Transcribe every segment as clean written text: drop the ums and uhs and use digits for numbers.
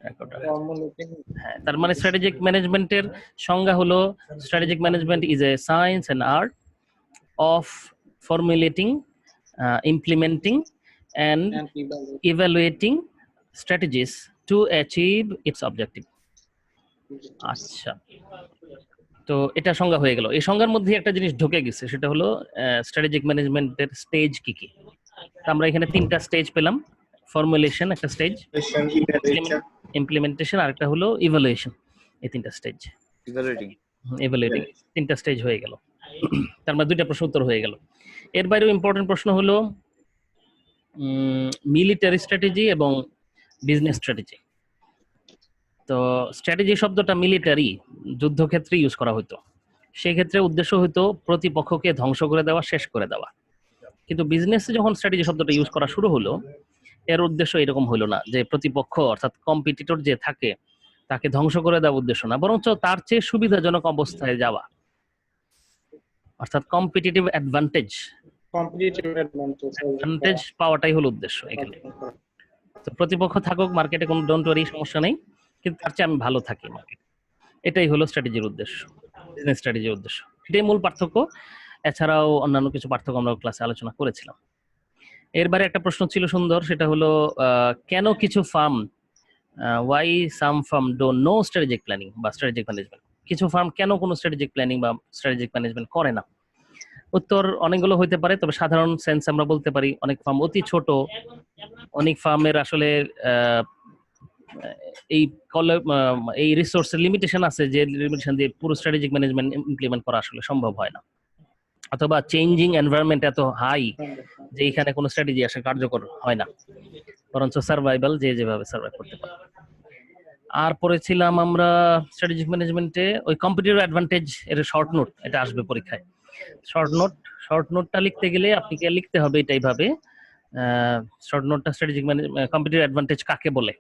হ্যাঁ, তার মানে স্ট্র্যাটেজিক ম্যানেজমেন্টের সংজ্ঞা হলো strategic management is a science and art of formulating, implementing and evaluating strategies to achieve it's objective. আচ্ছা, তো এটা সংজ্ঞা হয়ে গেল। এই সংজ্ঞার মধ্যে একটা জিনিস ঢুকে গেছে, সেটা হলো স্ট্র্যাটেজিক ম্যানেজমেন্টের স্টেজ কি কি। আমরা এখানে 3টা স্টেজ পেলাম। ফর্মুলেশন একটা স্টেজ, ইমপ্লিমেন্টেশন আর একটা হলো ইভালুয়েশন। এই 3টা স্টেজ, ইভালুয়েটিং 3টা স্টেজ হয়ে গেল। তার মানে 2টা প্রশ্ন উত্তর হয়ে গেল। এর বাইরেও ইম্পর্টেন্ট প্রশ্ন হলো মিলিটারি স্ট্র্যাটেজি এবং বিজনেস স্ট্র্যাটেজি। তো স্ট্র্যাটেজি শব্দটা মিলিটারি যুদ্ধক্ষেত্রে ইউজ করা হতো, সেই ক্ষেত্রে উদ্দেশ্য হতো প্রতিপক্ষকে ধ্বংস করে দেওয়া, শেষ করে দেওয়া। কিন্তু বিজনেসে যখন স্ট্র্যাটেজি শব্দটা ইউজ করা শুরু হলো, এর উদ্দেশ্য এরকম হলো না যে প্রতিপক্ষ অর্থাৎ কম্পিটিটর যে থাকে তাকে ধ্বংস করে দেওয়া উদ্দেশ্য না, বরঞ্চ তার চেয়ে সুবিধাজনক অবস্থায় যাওয়া, অর্থাৎ কম্পিটিটিভ অ্যাডভান্টেজ পাওয়াটাই হলো উদ্দেশ্য এখানে। তো প্রতিপক্ষ থাকুক মার্কেটে, কোনো ডোন্ট ওয়ারি, সমস্যা নেই, কিন্তু তার চেয়ে আমি ভালো থাকি মার্কেটে, এটাই হলো স্ট্র্যাটেজির উদ্দেশ্য, বিজনেস স্ট্র্যাটেজির উদ্দেশ্য। এটাই মূল পার্থক্য। এছাড়াও অন্যান্য কিছু পার্থক্য আমরা ক্লাসে আলোচনা করেছিলাম। এরবারে একটা প্রশ্ন ছিল সুন্দর, সেটা হলো কেন কিছু firm, why some firm don't know strategic planning বা স্ট্র্যাটেজিক ম্যানেজমেন্ট। কিছু ফার্ম কেন কোনো স্ট্র্যাটেজিক প্ল্যানিং বা স্ট্র্যাটেজিক ম্যানেজমেন্ট করে না? উত্তর অনেকগুলো হইতে পারে, তবে সাধারণ সেন্স আমরা বলতে পারি অনেক ফার্ম অতি ছোট, অনেক ফার্মের আসলে এই রিসোর্সের লিমিটেশন আছে, যে লিমিটেশন দিয়ে পুরো স্ট্র্যাটেজিক ম্যানেজমেন্ট ইমপ্লিমেন্ট করা আসলে সম্ভব হয় না, অথবা চেঞ্জিং এনভায়রনমেন্ট এত হাই যে এখানে কোনো স্ট্র্যাটেজি আসলে কার্যকর হয় না, বরঞ্চ সার্ভাইভাল, যে যেভাবে সার্ভাইভ করতে পারে। আর পড়েছিলাম আমরা স্ট্র্যাটেজিক ম্যানেজমেন্টে ওই কম্পিটিটিভ অ্যাডভান্টেজ এর শর্ট নোট, এটা আসবে পরীক্ষায়। শর্ট নোটটা লিখতে গেলে আপনাকে লিখতে হবে এটাই ভাবে, শর্ট নোটটা স্ট্র্যাটেজিক কম্পিটিটিভ অ্যাডভান্টেজ কাকে বলে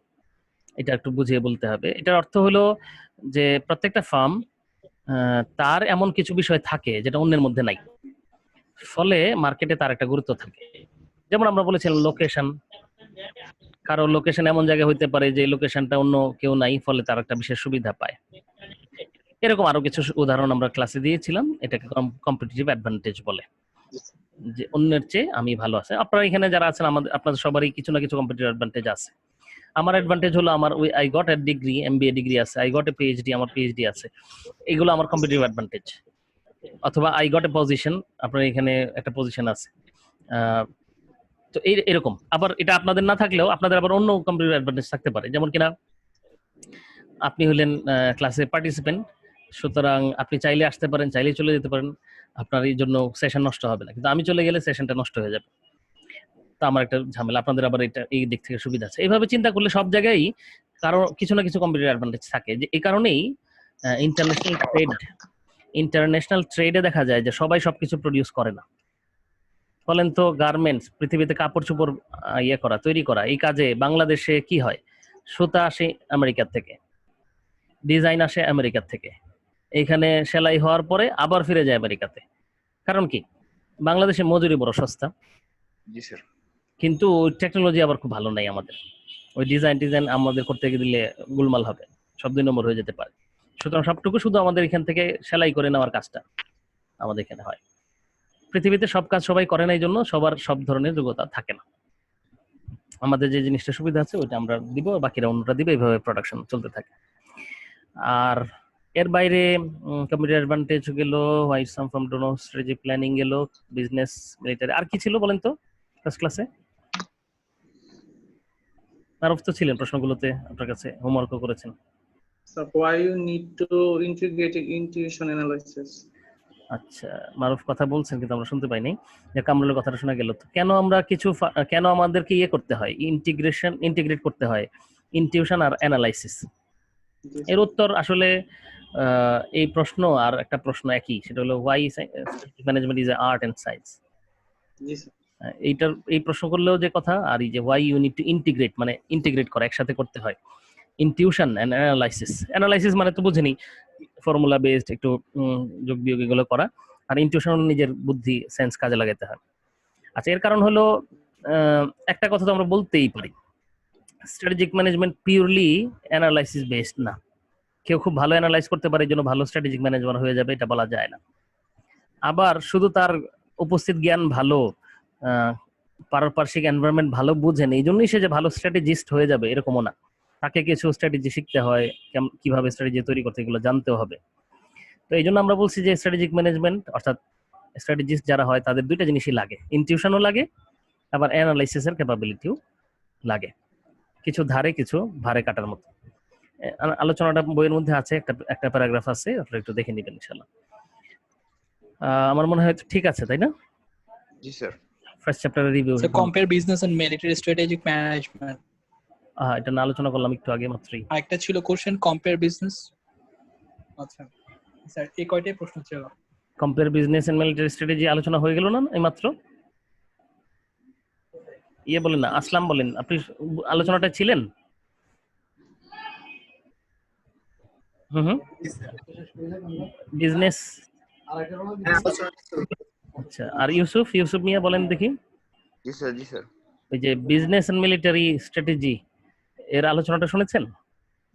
এটা একটু বুঝিয়ে বলতে হবে। এটার অর্থ হলো যে প্রত্যেকটা ফার্ম তার এমন কিছু বিষয় থাকে যেটা অন্যের মধ্যে নাই, ফলে মার্কেটে তার একটা গুরুত্ব থাকে। যেমন আমরা বলেছিলাম লোকেশন, কারো লোকেশন এমন জায়গায় হইতে পারে যে লোকেশনটা অন্য কেউ নাই, ফলে তার একটা বিশেষ সুবিধা পায়। এরকম আরো কিছু উদাহরণ আমরা ক্লাসে দিয়েছিলাম, এটাকে কম্পিটিটিভ অ্যাডভান্টেজ বলে, যে অন্যের চেয়ে আমি ভালো আছে। আপনারা এখানে যারা আছেন আপনাদের সবারই কিছু না কিছু কম্পিটিটিভ অ্যাডভান্টেজ আছে। আমার অ্যাডভান্টেজ হলো আমার I got a degree, MBA degree আছে, আই গট এ পিএইচডি, আমার পিএইচডি আছে, এগুলো আমার কম্পিটিটিভ অ্যাডভান্টেজ। অথবা আই গট এ পজিশন, আপনার এখানে একটা পজিশন আছে। তো এরকম আবার এটা আপনাদের না থাকলেও আপনাদের আবার অন্য কম্পিটিটিভ অ্যাডভান্টেজ থাকতে পারে। যেমন কিনা আপনি হলেন ক্লাসে পার্টিসিপেন্ট, সুতরাং আপনি চাইলে আসতে পারেন, চাইলে চলে যেতে পারেন, আপনার এই জন্য সেশন নষ্ট হবে না। কিন্তু আমি চলে গেলে সেশনটা নষ্ট হয়ে যাবে, তো আমার একটা ঝামেলা। আপনাদের আবার এটা এই দিক থেকে সুবিধা আছে। এইভাবে চিন্তা করলে সব জায়গায় কারো কিছু না কিছু কম্পিটিটিভ অ্যাডভান্টেজ থাকে। যে এই কারণেই ইন্টারন্যাশনাল ট্রেডে দেখা যায় যে সবাই সবকিছু প্রডিউস করে না। বলেন তো, গার্মেন্টস, পৃথিবীতে কাপড় চোপড় তৈরি করা, এই কাজে বাংলাদেশে কি হয়? সুতা আসে আমেরিকার থেকে, ডিজাইন আসে আমেরিকার থেকে, এইখানে সেলাই হওয়ার পরে আবার ফিরে যায় আমেরিকাতে। কারণ কি? বাংলাদেশে মজুরি বড় সস্তা, কিন্তু টেকনোলজি আবার খুব ভালো নাই আমাদের। ওই ডিজাইন আমাদের করতে দিলে গুলমাল হবে, সব 2 নম্বর হয়ে যেতে পারে। সুতরাং সবটুকু শুধু আমাদের এখান থেকে সেলাই করে নেওয়ার কাজটা আমাদের এখানে হয়। পৃথিবীতে সব কাজ সবাই করে না, এই জন্য সবার সব ধরনের যোগ্যতা থাকে না। আমাদের যে জিনিসটা সুবিধা আছে ওইটা আমরা দিব, বাকিরা অন্যটা দিবে, এইভাবে প্রোডাকশন চলতে থাকে। আর এর বাইরে কম্পিটিটিভ অ্যাডভান্টেজ গেল, why some from don't know strategic planning গেল, বিজনেস, মিলিটারি। আর কি ছিল বলেন তো ফার্স্ট ক্লাসে? মারুফ তো ছিলেন প্রশ্নগুলোতে, আপনার কাছে হোমওয়ার্কও করেছেন। So why you need to integrate intuition analysis? আচ্ছা, মারুফ কথা বলছেন কিন্তু আমরা শুনতে পাইনি, যে কামরুলের কথাটা শোনা গেল। তো কেন আমরা কেন আমাদেরকে করতে হয়, ইন্টিগ্রেট করতে হয় ইনটিউশন আর অ্যানালাইসিস? এর উত্তর আসলে এই প্রশ্ন আর একটা প্রশ্ন একই, সেটা হলো why management is a art and science. এই প্রশ্ন করলেও যে কথা, আর এই যে why you need to integrate, মানে ইন্টিগ্রেট করা, একসাথে করতে হয় ইনটিউশন এন্ড অ্যানালাইসিস মানে তো বুঝেনি, ফর্মুলা বেসড একটু যোগ বিয়োগ এগুলো করা, আর ইনটিউশন নিজের বুদ্ধি সেন্স কাজে লাগাতে হয়। আচ্ছা, এর কারণ হলো একটা কথা তো আমরা বলতেই পারি, strategic management purely analysis based না। কেউ খুব ভালো অ্যানালাইজ করতে পারে, এই জন্য ভালো স্ট্র্যাটেজিক ম্যানেজমেন্ট হয়ে যাবে, এটা বলা যায় না। আবার শুধু তার উপস্থিত জ্ঞান ভালো, পারপার্শ্বিক এনভায়রনমেন্ট ভালো বুঝেন, এই জন্যই সে যে ভালো স্ট্র্যাটেজিস্ট হয়ে যাবে এরকমও না। তাকে কিছু স্ট্র্যাটেজি শিখতে হয়, কিভাবে স্ট্র্যাটেজি তৈরি করতে, এগুলো জানতেও হবে। তো এই জন্য আমরা বলছি যে স্ট্র্যাটেজিক ম্যানেজমেন্ট অর্থাৎ স্ট্র্যাটেজিস্ট যারা হয় তাদের দুইটা জিনিসই লাগে, ইনটিউশনও লাগে, আবার অ্যানালাইসিসের ক্যাপাবিলিটিও লাগে, কিছু ধারে কিছু ভারে কাটার মতো। আলোচনাটা বইয়ের মধ্যে আছে, একটা প্যারাগ্রাফ আছে, আপনারা একটু দেখে নেবেন ইনশাআল্লাহ। আমার মনে হয় ঠিক আছে, তাই না? জি স্যার। ফার্স্ট চ্যাপ্টারের review. So compare business and military strategic management. এটা না আলোচনা করলাম একটু আগে মাত্রই। আরেকটা ছিল কোশ্চেন কম্পেয়ার বিজনেস। আচ্ছা স্যার, এই কয়টাই প্রশ্ন ছিল। Compare business and military strategy আলোচনা হয়ে গেল না এই মাত্র? বলেন না, আসলাম বলেন, আপনি আলোচনাটা ছিলেন? বিজনেস। আচ্ছা, আর ইউসুফ মিয়া বলেন দেখি। জি স্যার। জি স্যার। ওই যে বিজনেস এন্ড মিলিটারি স্ট্র্যাটেজি এর আলোচনাটা শুনেছেন?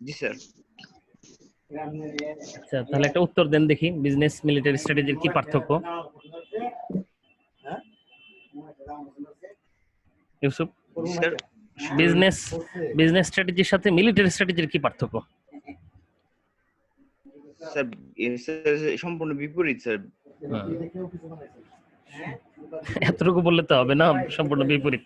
জি স্যার। আচ্ছা, তাহলে একটা উত্তর দেন দেখি, বিজনেস মিলিটারি স্ট্র্যাটেজির কি পার্থক্য? ইউসুফ, স্যার বিজনেস স্ট্র্যাটেজির সাথে মিলিটারি স্ট্র্যাটেজির কি পার্থক্য? স্যার সম্পূর্ণ বিপরীত স্যার। এতটুকু বললে তো হবে না, সম্পূর্ণ বিপরীত।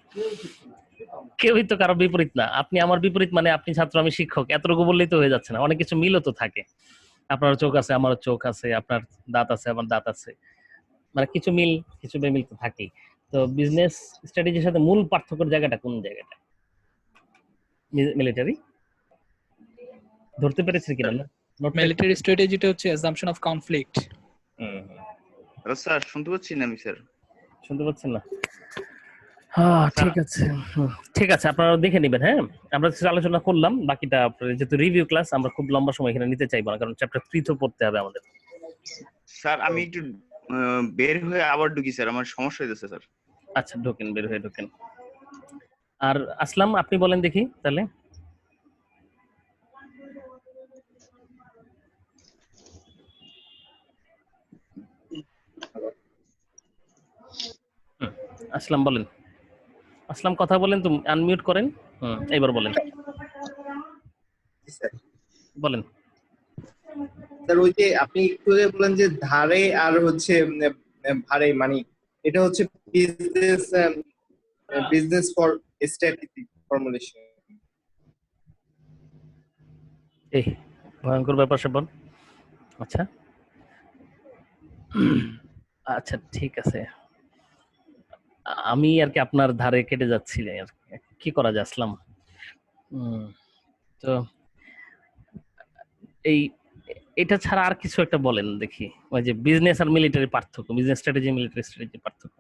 কেউই তো কারো বিপরীত না। আপনি আমার বিপরীত মানে আপনি ছাত্র আমি শিক্ষক, এতটুকু বললেই তো হয়ে যাচ্ছে না। অনেক কিছু মিলও তো থাকে। আপনার চোখ আছে আমারও চোখ আছে, আপনার দাঁত আছে আমার দাঁত আছে, মানে কিছু মিল কিছু বেমিল তো থাকেই। তো বিজনেস স্ট্র্যাটেজির সাথে মূল পার্থক্যের জায়গাটা কোন জায়গাটা? মিলিটারি ধরতে পেরেছেন কিনা? মিলিটারি স্ট্র্যাটেজিটা হচ্ছে অ্যাসাম্পশন অফ কনফ্লিক্ট। স্যার শুনতে পাচ্ছি না আমি স্যার। শুনতে পাচ্ছেন না? হ্যাঁ ঠিক আছে, ঠিক আছে, আপনারা দেখে নেবেন। হ্যাঁ, আমরা আলোচনা করলাম বাকিটা, যেহেতু রিভিউ ক্লাস আমরা খুব লম্বা সময় এখানে নিতে চাইবো না, কারণ চ্যাপ্টার 3 তো পড়তে হবে আমাদের। স্যার আমি একটু বের হয়ে আবার ঢুকি স্যার, আমার সমস্যা হইতেছে স্যার। আচ্ছা ঢোকেন, বের হয়ে ঢোকেন। আর আসলাম আপনি বলেন দেখি তাহলে। আসলাম বলেন, আসলাম কথা বলেন তো, আনমিউট করেন। এবার বলেন, বলেন। স্যার ওই যে আপনি একটু আগে বলেন যে ধারে আর হচ্ছে ভারে, মানে এটা হচ্ছে বিজনেস ফর স্ট্র্যাটেজি ফর্মুলেশন। এই ভয়ঙ্কর ব্যাপার স্যাপার। আচ্ছা আচ্ছা ঠিক আছে, আমি আর কি আপনার ধারে কেটে যাচ্ছি, আর কি করা যায় আসলাম। তো এটা ছাড়া আর কিছু একটা বলেন দেখি, ওই যে বিজনেস আর মিলিটারি পার্থক্য, বিজনেস স্ট্র্যাটেজি মিলিটারি স্ট্র্যাটেজি পার্থক্য।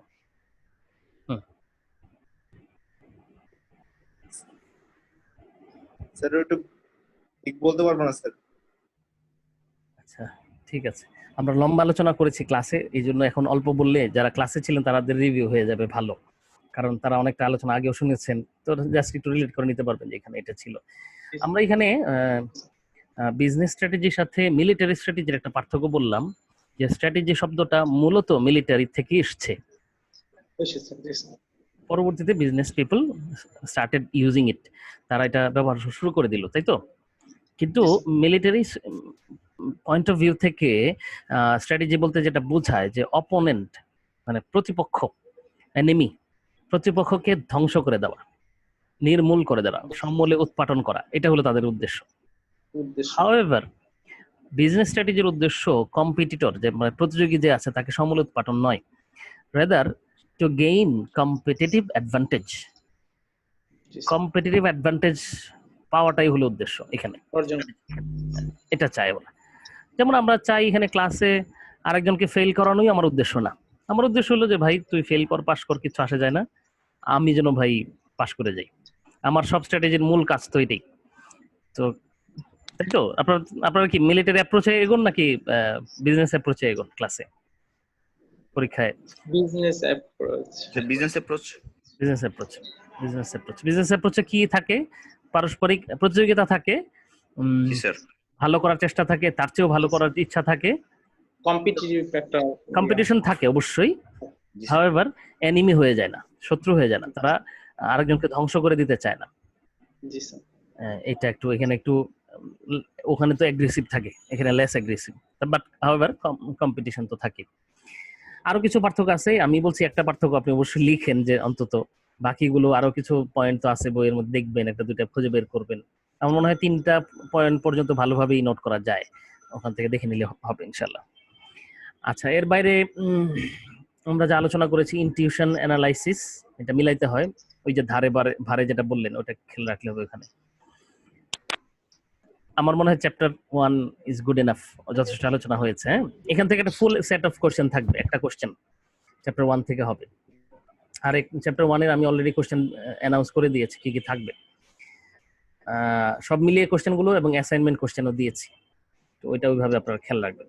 স্যার একটু ঠিক বলতে পারবো না স্যার। আচ্ছা ঠিক আছে, আমরা লম্বা আলোচনা করেছি ক্লাসে, এই জন্য এখন অল্প বললে যারা ক্লাসে ছিলেন তাদের রিভিউ হয়ে যাবে ভালো, কারণ তারা অনেকটা আলোচনা আগেও শুনেছেন, তো জাস্ট একটু রিলেট করে নিতে পারবেন যে এখানে এটা ছিল। আমরা এখানে বিজনেস স্ট্র্যাটেজির সাথে মিলিটারি স্ট্র্যাটেজির একটা পার্থক্য বললাম, যে স্ট্র্যাটেজি শব্দটা মূলত মিলিটারি থেকে এসছে, পরবর্তীতে business people started using it, তারা এটা ব্যবহার শুরু করে দিল, তাই তো? কিন্তু মিলিটারি পয়েন্ট অফ ভিউ থেকে স্ট্র্যাটেজি বলতে যেটা বোঝায় যে অপোনেন্ট মানে প্রতিপক্ষ, এনিমি, প্রতিপক্ষকে ধ্বংস করে দেওয়া, নির্মূল করে দেওয়া, সমূলে উৎপাটন করা, এটা হলো তাদের উদ্দেশ্য। হাউএভার বিজনেস স্ট্র্যাটেজির উদ্দেশ্য কম্পিটিটর, যে মানে প্রতিযোগী যে আছে তাকে সমূলে উৎপাটন নয়, rather to gain competitive advantage. Competitive advantage পাওয়াটাই হলো উদ্দেশ্য এখানে, এটা চাই ওরা। যেমন আমরা চাই এখানে ক্লাসে আরেকজনকে ফেল করানোই আমার উদ্দেশ্য না, আমার উদ্দেশ্য হলো যে ভাই তুই ফেল কর পাস কর কিছু আসে যায় না, আমি যেন ভাই পাস করে যাই। আমার সব স্ট্র্যাটেজির মূল কাজ তো এটাই। তো তাই তো আপনারা কি মিলিটারি অ্যাপ্রোচে এগোন নাকি বিজনেস অ্যাপ্রোচে এগোন ক্লাসে পরীক্ষায়? Business approach. Business approach. Business approach, business অ্যাপ্রোচে কি থাকে? পারস্পরিক প্রতিযোগিতা থাকে, জি স্যার। ভালো করার চেষ্টা থাকে, তার চেয়েও ভালো করার ইচ্ছা থাকে, কম্পিটিটিভ একটা কম্পিটিশন থাকে অবশ্যই। জি স্যার। হাওয়েভার এনিমি হয়ে যায় না, শত্রু হয়ে যায় না, তারা আরেকজনকে ধ্বংস করে দিতে চায় না। জি স্যার। এটা একটু এখানে একটু ওখানে তো অ্যাগ্রেসিভ থাকে, এখানে less aggressive, but however competition তো থাকে। আরো কিছু পার্থক্য আছে, আমি বলছি একটা পার্থক্য আপনি অবশ্যই লিখেন যে অন্তত, বাকিগুলো আরো কিছু পয়েন্ট তো আছে বইয়ের মধ্যে, দেখবেন একটা দুইটা খুঁজে বের করবেন। আমার মনে হয় 3টা পয়েন্ট পর্যন্ত ভালোভাবেই নোট করা যায়, ওখান থেকে দেখে নিলে হবে ইনশাল্লাহ। আচ্ছা, এর বাইরে আমরা যা আলোচনা করেছি ইনটিউশন অ্যানালাইসিস, এটা মিলাইতে হয়, ওই যে ধারে ভারে যেটা বললেন ওটা খেয়াল রাখলে হবে ওখানে। আমার মনে হয় চ্যাপ্টার 1 ইজ গুড এনাফ, যথেষ্ট আলোচনা হয়েছে। হ্যাঁ, এখান থেকে একটা ফুল সেট অফ কোশ্চেন থাকবে, একটা কোশ্চেন চ্যাপ্টার 1 থেকে হবে। আর চ্যাপ্টার 1 এর আমি অলরেডি কোশ্চেন অ্যানাউন্স করে দিয়েছি কি কি থাকবে, সব মিলিয়ে কোশ্চেনগুলো এবং অ্যাসাইনমেন্ট কোশ্চেনও দিয়েছি, তো ওইটা ওইভাবে আপনারা খেয়াল রাখবেন,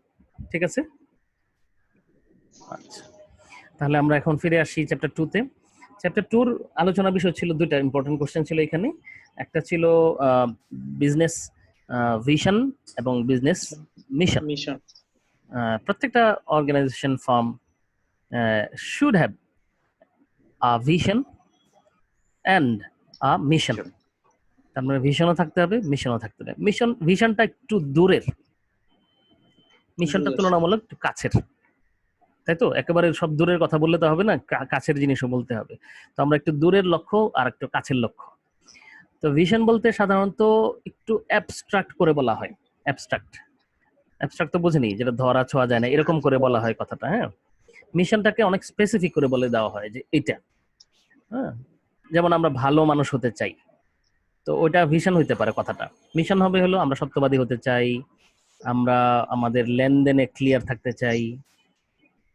ঠিক আছে? আচ্ছা, তাহলে আমরা এখন ফিরে আসি চ্যাপ্টার 2 তে। চ্যাপ্টার 2 এর আলোচনা বিষয় ছিল দুইটা ইম্পর্টেন্ট কোশ্চেন ছিল এখানে। একটা ছিল বিজনেস ভিশন এবং বিজনেস মিশন। মিশন। প্রত্যেকটা organisation firm should have a vision and a mission. তার মানে ভিশনও থাকতে হবে, মিশনও থাকতে হবে। ভিশনটা একটু দূরের, মিশনটা দূরের। তুলনামূলক একটু কাছের, তাই তো? একেবারে সব দূরের কথা বললে তো হবে না, কাছের জিনিসও বলতে হবে। তো আমরা একটু দূরের লক্ষ্য আর একটু কাছের লক্ষ্য। তো ভিশন বলতে সাধারণত একটু অ্যাবস্ট্রাক্ট করে বলা হয়। অ্যাবস্ট্রাক্ট তো বুঝেনি, যেটা ধরা ছোঁয়া যায় না, এরকম করে বলা হয় কথাটা। হ্যাঁ, মিশনটাকে অনেক স্পেসিফিক করে বলে দেওয়া হয় যে এটা, হ্যাঁ, যেমন আমরা ভালো মানুষ হতে চাই, তো ওইটা ভিশন হইতে পারে কথাটা। মিশন হবে হলো আমরা সত্যবাদী হতে চাই, আমরা আমাদের লেনদেনে ক্লিয়ার থাকতে চাই,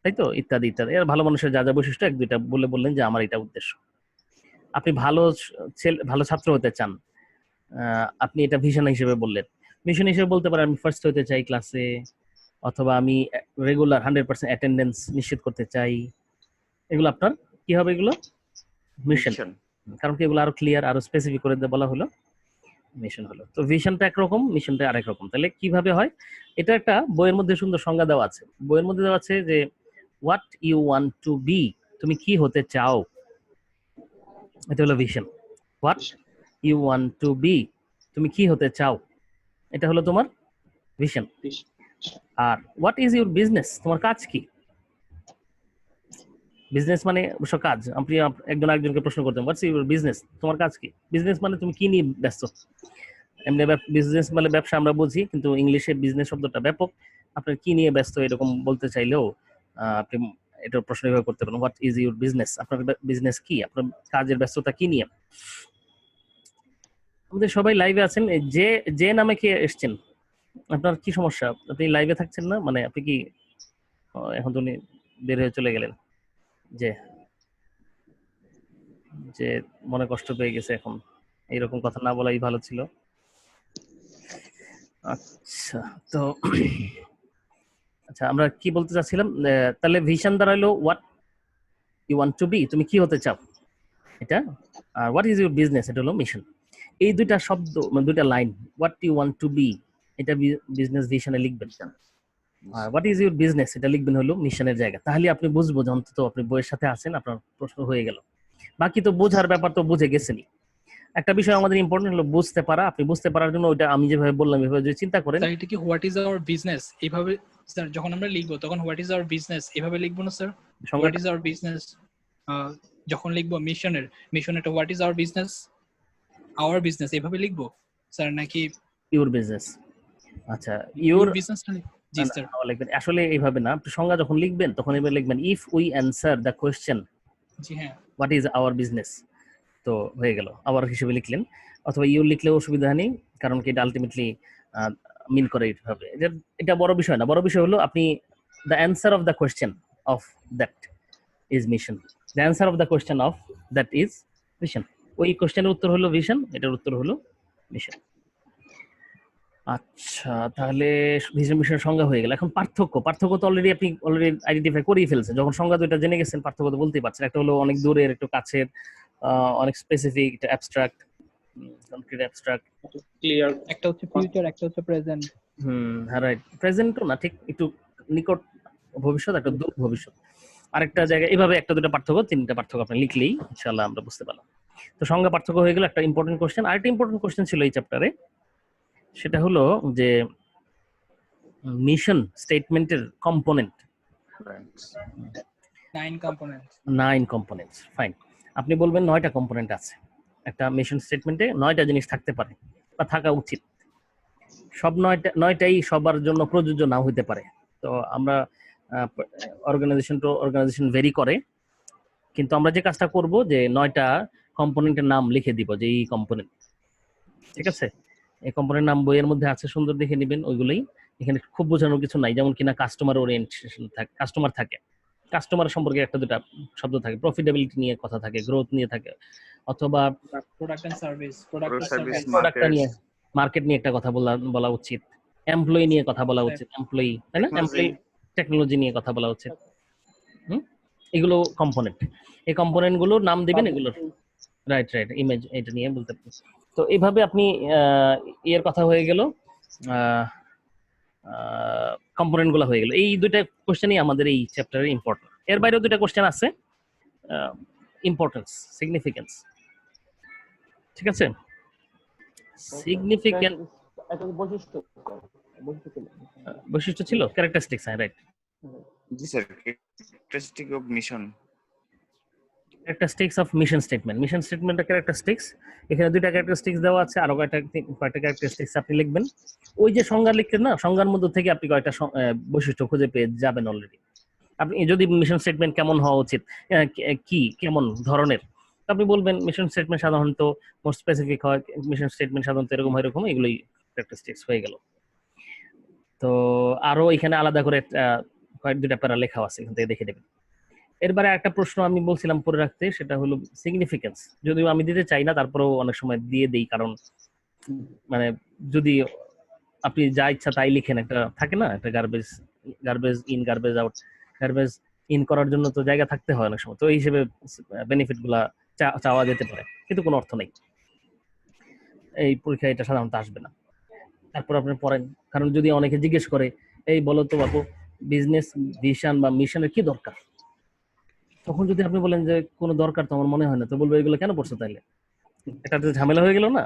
তাই তো, ইত্যাদি ইত্যাদি। এর ভালো মানুষের যা যা বৈশিষ্ট্য এক দুইটা বললেন যে আমার এটা উদ্দেশ্য। আপনি ভালো ভালো ছাত্র হতে চান, আপনি এটা ভিশন হিসেবে বললেন। মিশন হিসেবে বলতে পারেন আমি ফার্স্ট হতে চাই ক্লাসে, অথবা আমি রেগুলার 100% অ্যাটেন্ডেন্স নিশ্চিত করতে চাই। এগুলো আপনার কি হবে, এগুলো মিশন। কারণ কি এগুলো আরো ক্লিয়ার, আরো স্পেসিফিক করে বলা হলো, মিশন হলো। তো ভিশনটা একরকম, মিশনটা আরেক রকম। তাহলে কিভাবে হয়, এটা একটা বইয়ের মধ্যে সুন্দর সংজ্ঞা দেওয়া আছে। বইয়ের মধ্যে দেওয়া আছে যে what you want to be, তুমি কি হতে চাও, এটা হলো vision. What you want to be, তুমি কি হতে চাও, এটা হলো তোমার ভিশন। আর হোয়াট ইজ ইউর বিজনেস, তোমার কাজ কি? বিজনেস মানে অবশ্য কাজ। আপনি একজন আরেকজনকে প্রশ্ন করতেন হোয়াটস ইউর বিজনেস, তোমার কাজ কি? বিজনেস মানে তুমি কি নিয়ে ব্যস্ত। এমনি বিজনেস মানে ব্যবসা আমরা বুঝি, কিন্তু ইংলিশে বিজনেস শব্দটা ব্যাপক। আপনার কি নিয়ে ব্যস্ত এরকম বলতে চাইলেও আপনি এটা প্রশ্ন এভাবে করতে পারেন, হোয়াট ইজ ইউর বিজনেস, আপনার বিজনেস কি, আপনার কাজের ব্যস্ততা কি নিয়ে। আমাদের সবাই লাইভে আছেন, যে নামে কি এসছেন, আপনার কি সমস্যা? আপনি লাইভে থাকছেন না, মানে আপনি কি এখন তো উনি বের হয়ে চলে গেলেন, যে মনে কষ্ট পেয়ে গেছে এখন, এইরকম কথা না বলাই ভালো ছিল। আচ্ছা, তো আচ্ছা আমরা কি বলতে চাচ্ছিলাম, তাহলে ভিশন দাঁড়ালো what you want to be, তুমি কি হতে চাও এটা। আর হোয়াট ইজ ইউর বিজনেস, এটা হলো মিশন। এই দুইটা শব্দ, মানে দুইটা line, what you want to be এটা বিজনেস ভিশনে লিখবেন, আর হোয়াট ইজ ইউর বিজনেস এটা লিখবেন হলো মিশনের জায়গা। তাহলে আপনি বুঝবো যে অন্তত আপনি বইয়ের সাথে আছেন, আপনার প্রশ্ন হয়ে গেল। বাকি তো বোঝার ব্যাপার তো বুঝে গেছেনই। একটা বিষয় আমাদের ইম্পর্টেন্ট হলো বুঝতে পারা। আপনি বুঝতে পারার জন্য ওইটা আমি যেভাবে বললাম এভাবে যদি চিন্তা করেন। স্যার এটা কি হোয়াট ইজ আওয়ার বিজনেস এইভাবে, স্যার যখন আমরা লিখবো তখন হোয়াট ইজ আওয়ার বিজনেস এভাবে লিখবো না sir? What is our business যখন লিখবো মিশনেরটা হোয়াট ইজ আওয়ার বিজনেস এভাবে লিখবো স্যার, নাকি ইউর বিজনেস? আচ্ছা, ইউর বিজনেস। G sir. লিখবেন আসলে এইভাবে না, আপনি সংজ্ঞা যখন লিখবেন তখন এবার লিখবেন if we answer the question জি হ্যাঁ, হোয়াট ইজ আওয়ার বিজনেস, তো হয়ে গেল, আওয়ার হিসেবে লিখলেন। অথবা ইউর লিখলেও অসুবিধা নেই, কারণ কি এটা আলটিমেটলি মিন করে এইভাবে। এটা বড় বিষয় না, বড় বিষয় হলো আপনি the answer of the question of that is mission, the answer of the question of that is mission. ওই কোয়েশ্চেনের উত্তর হলো ভিশন, এটার উত্তর হলো মিশন। আচ্ছা, তাহলে ভিশন মিশনের সংজ্ঞা হয়ে গেল। এখন পার্থক্য তো অলরেডি আইডেন্টিফাই করেই ফেলছেন। যখন সংজ্ঞা দুইটা জেনে গেছেন, পার্থক্য তো বলতেই পারছেন। একটা হলো অনেক দূরের, একটু কাছের, অনেক স্পেসিফিক, একটা অ্যাবস্ট্রাক্ট। Concrete abstract. ক্লিয়ার একটা হচ্ছে ফিউচার, একটা হচ্ছে প্রেজেন্ট। হ্যাঁ রাইট, প্রেজেন্টও না ঠিক, একটু নিকট ভবিষ্যৎ, একটা দূর ভবিষ্যৎ, আরেকটা জায়গায়। এভাবে একটা দুটো পার্থক্য, তিনটা পার্থক্য আপনি লিখলেই ইনশাআল্লাহ আমরা বুঝতে পারলাম। তো সংজ্ঞা পার্থক্য হয়ে গেল। একটা ইম্পর্টেন্ট কোশ্চেন, আরেকটা ইম্পর্টেন্ট কোশ্চেন ছিল এই চ্যাপ্টারে, সেটা হলো যে মিশন স্টেটমেন্টের কম্পোনেন্ট। 9 কম্পোনেন্টস। 9 components, fine. আপনি বলবেন 9টা কম্পোনেন্ট আছে একটা মিশন স্টেটমেন্টে, 9টা জিনিস থাকতে পারে বা থাকা উচিত। সব 9টাই সবার জন্য প্রযোজ্য নাও হতে পারে। তো আমরা অর্গানাইজেশন টু অর্গানাইজেশন ভেরি করে, কিন্তু আমরা যে কাজটা করব যে 9টা কম্পোনেন্টের নাম লিখে দিব, যে এই কম্পোনেন্ট, ঠিক আছে? এই কম্পোনেন্ট নাম বইয়ের মধ্যে আছে, সুন্দর দেখে নেবেন ওইগুলোই। এখানে খুব বোঝানোর কিছু নাই, যেমন কিনা কাস্টমার ওরিয়েন্টেশন থাকে, কাস্টমার থাকে, কাস্টমার সম্পর্কে একটা দুটা শব্দ থাকে, প্রফিটেবিলিটি নিয়ে কথা থাকে, গ্রোথ নিয়ে থাকে, অথবা প্রোডাক্ট এন্ড সার্ভিস, প্রোডাক্টটা নিয়ে, মার্কেট নিয়ে একটা কথা বলা উচিত, এমপ্লয়ি নিয়ে কথা বলা উচিত, এমপ্লয়ি, তাই না? এমপ্লয়ি, টেকনোলজি নিয়ে কথা বলা উচিত। এগুলো কম্পোনেন্ট। এই কম্পোনেন্ট গুলোর নাম দিবেন এগুলোর। রাইট রাইট, ইমেজ এটা নিয়ে বলতে পারি। তো এইভাবে আপনি এর কথা হয়ে গেল, কম্পোনেন্ট গুলো হয়ে গেল। এই দুইটা কোশ্চেনই আমাদের এই চ্যাপ্টারের ইম্পর্টেন্ট। এর বাইরেও দুইটা কোশ্চেন আছে, ইম্পর্টেন্স, সিগনিফিকেন্স, ঠিক আছে? সিগনিফিকেন্ট বৈশিষ্ট্য ছিল, ক্যারেক্টারিস্টিক্স, হ্যাঁ right. G sir, characteristic of mission. Characteristics of mission statement, mission স্টেটমেন্টের ক্যারেক্টারিস্টিক্স, এখানে দুইটা ক্যারেক্টারিস্টিক্স দেওয়া আছে, আরো কয়েকটা ক্যারেক্টারিস্টিক্স আপনি লিখবেন। ওই যে সংজ্ঞা লিখলেন না, সংজ্ঞার মধ্যে থেকে আপনি কয়েকটা বৈশিষ্ট্য খুঁজে পেয়ে যাবেন অলরেডি। আপনি যদি মিশন স্টেটমেন্ট কেমন হওয়া উচিত, কি কেমন ধরনের, আপনি বলবেন মিশন স্টেটমেন্ট সাধারণত মোর স্পেসিফিক হয়, মিশন স্টেটমেন্ট সাধারণত এরকম হয়, এরকম, এগুলোই ক্যারেক্টারিস্টিক্স হয়ে গেল। তো আরো এখানে আলাদা করে কয়েক দুটা প্যারা লেখা আছে, এখান থেকে দেখে নেবেন। এরবারে একটা প্রশ্ন আমি বলছিলাম পরে রাখতে, সেটা হলো সিগনিফিকেন্স। যদিও আমি দিতে চাই না, তারপরেও অনেক সময় দিয়ে দেই, কারণ মানে যদি আপনি যা ইচ্ছা তাই লিখেন, একটা থাকে না, একটা garbage in garbage out, garbage in করার জন্য তো জায়গা থাকতে হয় অনেক সময়। তো এই হিসেবে বেনিফিট গুলা চাওয়া যেতে পারে, কিন্তু কোনো অর্থ নেই, এই পরীক্ষায় এটা সাধারণত আসবে না। তারপর আপনি পড়েন, কারণ যদি অনেকে জিজ্ঞেস করে, এই বলো তো বাবু বিজনেস ভিশন বা মিশনের কি দরকার, তখন যদি আপনি বলেন যে কোনো দরকার তো আমার মনে হয় না, তো বলবো এগুলো কেন পড়ছো তাইলে? এটা তো ঝামেলা হয়ে গেল না?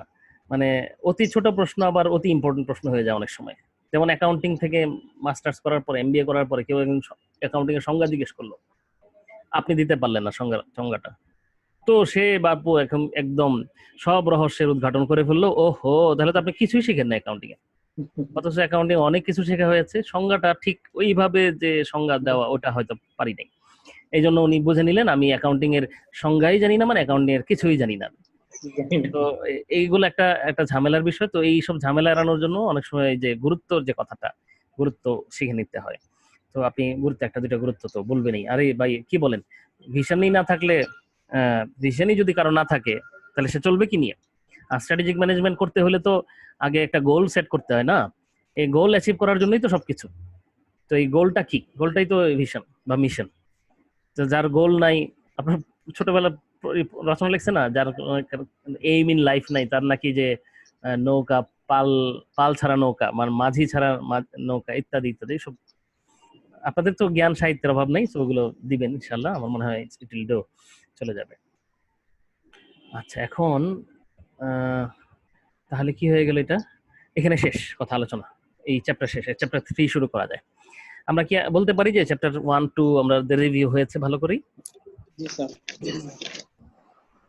মানে অতি ছোট প্রশ্ন আবার অতি ইম্পর্টেন্ট প্রশ্ন হয়ে যায় অনেক সময়। যেমন অ্যাকাউন্টিং থেকে মাস্টার্স করার পরে, এমবিএ করার পরে কেউ একজন অ্যাকাউন্টিং এর সংজ্ঞা জিজ্ঞেস করলো, আপনি দিতে পারলেন না সংজ্ঞাটা, তো সে বাপু এখন একদম সব রহস্যের উদ্ঘাটন করে ফেললো। ওহো, তাহলে তো আপনি কিছুই শিখেন না অ্যাকাউন্টিং এ। অথচ অ্যাকাউন্টিং অনেক কিছু শেখা হয়েছে, সংজ্ঞাটা ঠিক ওইভাবে যে সংজ্ঞা দেওয়া ওটা হয়তো পারি নাই। এই জন্য উনি বুঝে নিলেন আমি অ্যাকাউন্টিং এর সংজ্ঞাই জানি না, মানে অ্যাকাউন্টিং এর কিছুই জানি না। তো এইগুলো একটা ঝামেলার বিষয়। তো এই সব ঝামেলা এড়ানোর জন্য অনেক সময় যে গুরুত্বর যে কথাটা, গুরুত্ব শিখে নিতে হয়। তো আপনি গুরুত্ব, একটা দুইটা গুরুত্ব তো বলবেনই। আরে ভাই কি বলেন, ভিশনই না থাকলে, ভিশনই যদি কারো না থাকে, তাহলে সে চলবে কি নিয়ে? আর স্ট্র্যাটেজিক ম্যানেজমেন্ট করতে হলে তো আগে একটা গোল সেট করতে হয় না? এই গোল অ্যাচিভ করার জন্যই তো সবকিছু। তো এই গোলটা কি? গোলটাই তো ভিশন বা মিশন। তো যার গোল নাই, আপনার ছোটবেলা রচনা লিখছে না, যার এইম ইন লাইফ নাই, তার নাকি যে নৌকা, পাল ছাড়া নৌকা, মানে মাঝি ছাড়া নৌকা, ইত্যাদি ইত্যাদি সব। আপনাদের তো জ্ঞান সাহিত্যের অভাব নাই, তো ওগুলো দিবেন ইনশাল্লাহ, আমার মনে হয় ইট উইল ডু, চলে যাবে। আচ্ছা, এখন তাহলে কি হয়ে গেল, এটা এখানে শেষ কথা আলোচনা, এই চ্যাপ্টার শেষে চ্যাপ্টার 3 শুরু করা যায়। আমরা কি বলতে পারি যে চ্যাপ্টার 1 2 আমাদের রিভিউ হয়েছে ভালো করেই? জি স্যার।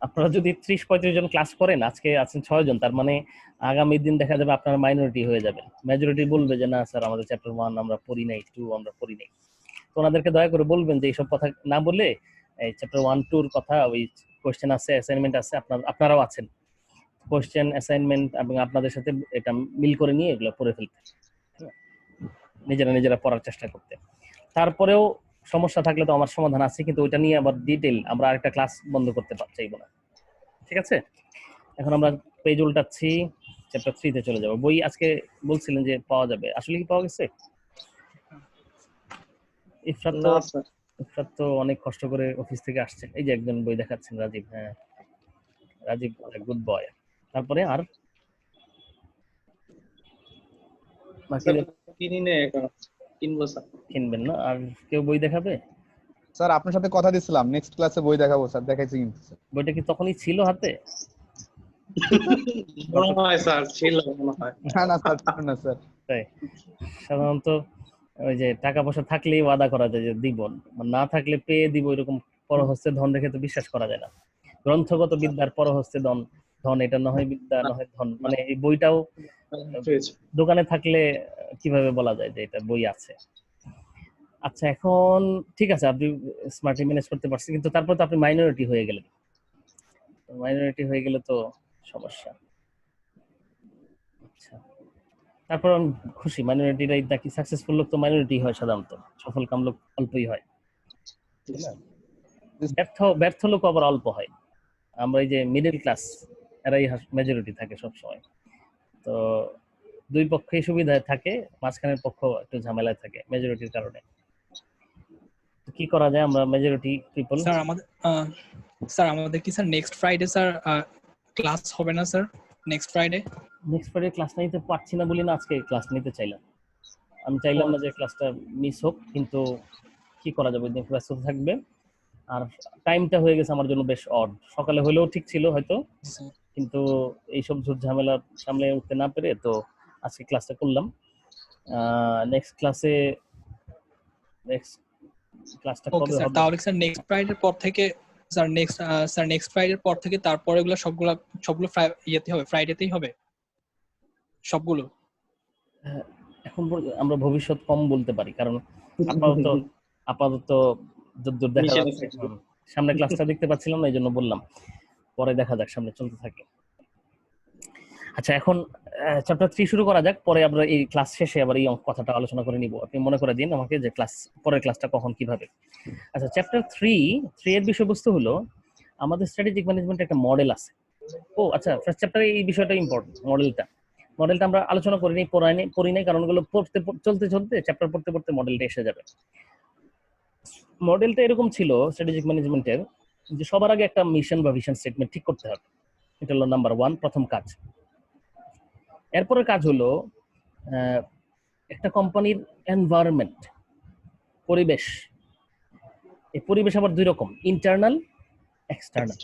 আপনারা যদি 30-35 জন ক্লাস করেন, আজকে আছেন 6 জন, তার মানে আগামী দিন দেখা যাবে আপনারা মাইনরিটি হয়ে যাবেন, মেজরিটি বলবে যে না স্যার আমাদের চ্যাপ্টার 1 আমরা পড়ি নাই, 2 আমরা পড়ি নাই। তো ওনাদেরকে দয়া করে বলবেন যে এইসব কথা না বলে এই চ্যাপ্টার 1 2 এর কথা, ওই কোশ্চেন আছে, অ্যাসাইনমেন্ট আছে, আপনারাও আছেন, কোশ্চেন অ্যাসাইনমেন্ট এবং আপনাদের সাথে এটা মিল করে নিয়ে এগুলো পড়ে ফেলতে, নিজেরা পড়ার চেষ্টা করতে। তারপরেও সমস্যা থাকলে তো আমার সমাধান আছে, কিন্তু ওইটা নিয়ে আবার ডিটেইল আমরা আরেকটা ক্লাস বন্ধ করতে চাইবো না, ঠিক আছে? এখন আমরা পেজ উল্টাচ্ছি, চ্যাপ্টার 3 তে চলে যাব। বই আজকে বলছিলেন যে পাওয়া যাবে, আসলে কি পাওয়া গেছে? ইফরাত তো অনেক কষ্ট করে অফিস থেকে আসছে, এই যে একজন বই দেখাচ্ছেন, রাজীব। হ্যাঁ রাজীব, গুড বয়। তারপরে আর বাকি স্যার কিনি নে এখন কিনবো স্যার। কিনবেন না? আর কেউ বই দেখাবে? স্যার আপনার সাথে কথা দিছিলাম নেক্সট ক্লাসে বই দেখাবো স্যার, দেখাইছি কিন্তু স্যার। বইটা কি তখনই ছিল হাতে? মনে হয় স্যার ছিল মনে হয়। না না স্যার ছিল না স্যার। তাই সাধারণত ওই যে টাকা পয়সা থাকলেই ওয়াদা করা যায় যে দিব, না থাকলে পেয়ে দিব, এরকম পরহস্তে ধন রেখে তো বিশ্বাস করা যায় না। গ্রন্থগত বিদ্যার পরহস্তে ধন, ধন এটা না হয় বিদ্যা না হয় ধন, মানে এই বইটাও দোকানে থাকলে কিভাবে বলা যায় যে এটা বই আছে। আচ্ছা এখন ঠিক আছে, আপনি স্মার্টলি ম্যানেজ করতে পারছেন, কিন্তু তারপর তো আপনি মাইনরিটি হয়ে গেলেন। মাইনরিটি হয়ে গেলে তো সমস্যা। আচ্ছা তারপর আমি খুশি, মাইনরিটিরাই নাকি সাকসেসফুল লোক তো মাইনরিটি হয় সাধারণত, সফল কাম লোক অল্পই হয়, তাই না? ব্যর্থ ব্যর্থ লোক আবার অল্প হয়। আমরা এই যে মিডল ক্লাস এরাই মেজরিটি থাকে সব সময়। তো দুই পক্ষেই সুবিধায় থাকে, মাঝখানের পক্ষ একটু ঝামেলায় থাকে মেজরিটির কারণে। তো কি করা যায় আমরা মেজরিটি পিপল? স্যার আমাদের কি sir next Friday sir class হবে না স্যার? নেক্সট ফ্রাইডে ক্লাস নিতে পারছি না বলি না আজকে ক্লাস নিতে চাইলাম। আমি চাইলাম না যে ক্লাসটা মিস হোক, কিন্তু কি করা যাবে, দিন ব্যস্ত থাকবে। আর টাইমটা হয়ে গেছে আমার জন্য বেশ অড, সকালে হলেও ঠিক ছিল হয়তো, কিন্তু এইসব ঝুট ঝামেলা সামলে উঠতে না পেরে তো আজকে ক্লাসটা করলাম। নেক্সট ক্লাসটা ওকে কবে স্যার, হবে? তাহলে স্যার নেক্সট ফ্রাইডের পর থেকে স্যার নেক্সট ফ্রাইডের পর থেকে তারপরে এগুলো সবগুলো ইয়েতে হবে, ফ্রাইডেতেই হবে সবগুলো। এখন আমরা ভবিষ্যৎ কম বলতে পারি, কারণ আপাতত যতদূর দেখা যাচ্ছে সামনে ক্লাসটা দেখতে পাচ্ছিলাম না, এই জন্য বললাম, পরে দেখা যাক, সামনে চলতে থাকে। আচ্ছা এখন চ্যাপ্টার 3 শুরু করা যাক, পরে আমরা এই ক্লাস শেষে আবার এই কথাটা আলোচনা করে নিব। আপনি মনে করে দিন আমাকে যে পরের ক্লাসটা কখন কিভাবে। আচ্ছা চ্যাপ্টার 3 এর বিষয়বস্তু হলো আমাদের স্ট্র্যাটেজিক ম্যানেজমেন্টের একটা মডেল আছে। ও আচ্ছা, ফার্স্ট চ্যাপ্টারে এই বিষয়টা ইম্পর্টেন্ট, মডেলটা আমরা আলোচনা করিনি, পড়ি নাই, কারণ ওগুলো চলতে চ্যাপ্টার পড়তে মডেলটা এসে যাবে। মডেলটা এরকম ছিল স্ট্র্যাটেজিক ম্যানেজমেন্টের, যে সবার আগে একটা মিশন বা ভিশন স্টেটমেন্ট ঠিক করতে হবে। এটা হলো নাম্বার 1, প্রথম কাজ। এরপরের কাজ হলো একটা কোম্পানির এনভায়রনমেন্ট, পরিবেশ। এই পরিবেশ আবার দুই রকম, ইন্টারনাল, এক্সটার্নাল।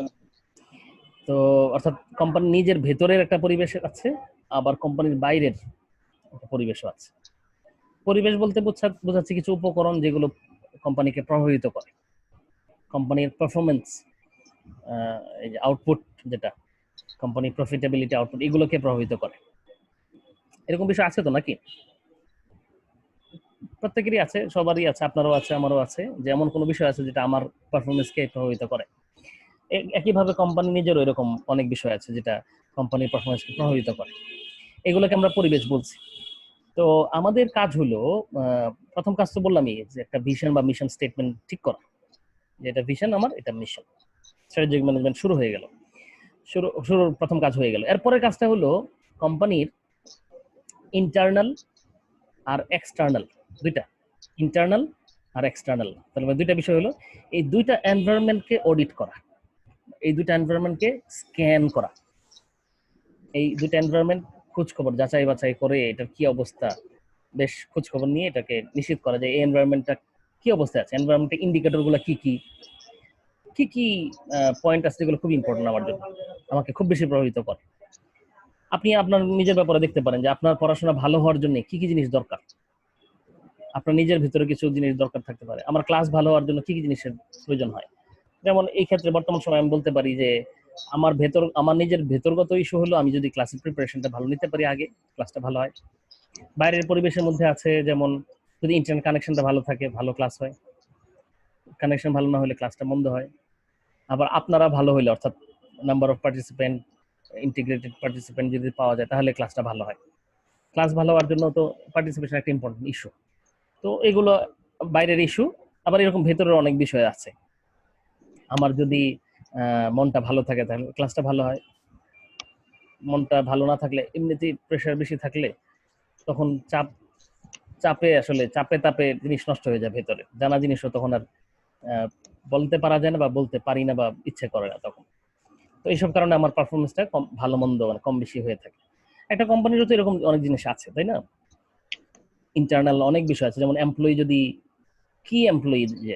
তো অর্থাৎ কোম্পানির নিজের ভেতরের একটা পরিবেশ আছে, আবার কোম্পানির বাইরের একটা পরিবেশও আছে। পরিবেশ বলতে বোঝাচ্ছে কিছু উপকরণ যেগুলো কোম্পানিকে প্রভাবিত করে, কোম্পানির পারফরমেন্স, এই যে আউটপুট, যেটা কোম্পানির প্রফিটেবিলিটি, আউটপুট, এগুলোকে প্রভাবিত করে। এরকম বিষয় আছে তো নাকি? প্রত্যেকেরই আছে, সবারই আছে, আপনারও আছে, আমারও আছে, যে এমন কোনো বিষয় আছে যেটা আমার পারফরমেন্সকে প্রভাবিত করে। একইভাবে কোম্পানি নিজেরও এরকম অনেক বিষয় আছে যেটা কোম্পানির পারফরমেন্সকে প্রভাবিত করে। এগুলোকে আমরা পরিবেশ বলছি। তো আমাদের কাজ হলো, প্রথম কাজ তো বললামই, যে একটা ভিশন বা মিশন স্টেটমেন্ট ঠিক করা, যে এটা ভিশন আমার, এটা মিশন। স্ট্র্যাটেজিক ম্যানেজমেন্ট শুরু হয়ে গেল, শুরুর প্রথম কাজ হয়ে গেল। এরপরের কাজটা হলো কোম্পানির ইন্টারনাল আর এক্সটার্নাল, দুইটা, ইন্টারনাল আর এক্সটার্নাল, তাহলে দুইটা বিষয় হলো এই দুইটা এনভায়রনমেন্টকে অডিট করা, এই দুইটা এনভায়রনমেন্টকে স্ক্যান করা, এই দুইটা এনভায়রনমেন্ট খোঁজ খবর যাচাই বাছাই করে এটার কি অবস্থা, বেশ খোঁজ খবর নিয়ে এটাকে নিশ্চিত করা যায় এই এনভায়রনমেন্টটা কি অবস্থায় আছে, এনভায়রনমেন্টের ইন্ডিকেটর গুলো কি কি পয়েন্ট আছে যেগুলো খুব ইম্পর্টেন্ট আমার জন্য, আমাকে খুব বেশি প্রভাবিত করে। আপনি আপনার নিজের ব্যাপারে দেখতে পারেন যে আপনার পড়াশোনা ভালো হওয়ার জন্য কি কি জিনিস দরকার, আপনার নিজের ভিতরে কিছু জিনিস দরকার থাকতে পারে। আমার ক্লাস ভালো হওয়ার জন্য কি কি জিনিসের প্রয়োজন হয়, যেমন এই ক্ষেত্রে বর্তমান সময় আমি বলতে পারি যে আমার নিজের ভেতরগত ইস্যু হলো আমি যদি ক্লাসের প্রিপারেশনটা ভালো নিতে পারি, আগে ক্লাসটা ভালো হয়। বাইরের পরিবেশের মধ্যে আছে, যেমন যদি ইন্টারনেট কানেকশনটা ভালো থাকে, ভালো ক্লাস হয়, কানেকশন ভালো না হলে ক্লাসটা মন্দ হয়। আবার আপনারা ভালো হইলে, অর্থাৎ number of participant, integrated participant যদি পাওয়া যায় তাহলে ক্লাসটা ভালো হয়। ক্লাস ভালো হওয়ার জন্য তো পার্টিসিপেশন একটা ইম্পর্টেন্ট ইস্যু। তো এগুলো বাইরের ইস্যু। আবার এরকম ভেতরের অনেক বিষয় আছে। আমার যদি মনটা ভালো থাকে তাহলে ক্লাসটা ভালো হয়, মনটা ভালো না থাকলে, এমনিতেই প্রেশার বেশি থাকলে তখন চাপে জিনিস নষ্ট হয়ে যায়, ভেতরে জানা জিনিসও তখন আর বলতে পারা যায় না, বা বলতে পারি না, বা ইচ্ছে করে না তখন। তো তো এইসব কারণে আমার পারফরমেন্সটা কম ভালো মন্দ মানে কম বেশি হয়ে থাকে। একটা কোম্পানিরও তো এরকম অনেক জিনিস আছে, তাই না? ইন্টারনাল অনেক বিষয় আছে, যেমন এমপ্লয়ি যদি কি এমপ্লয়ি যে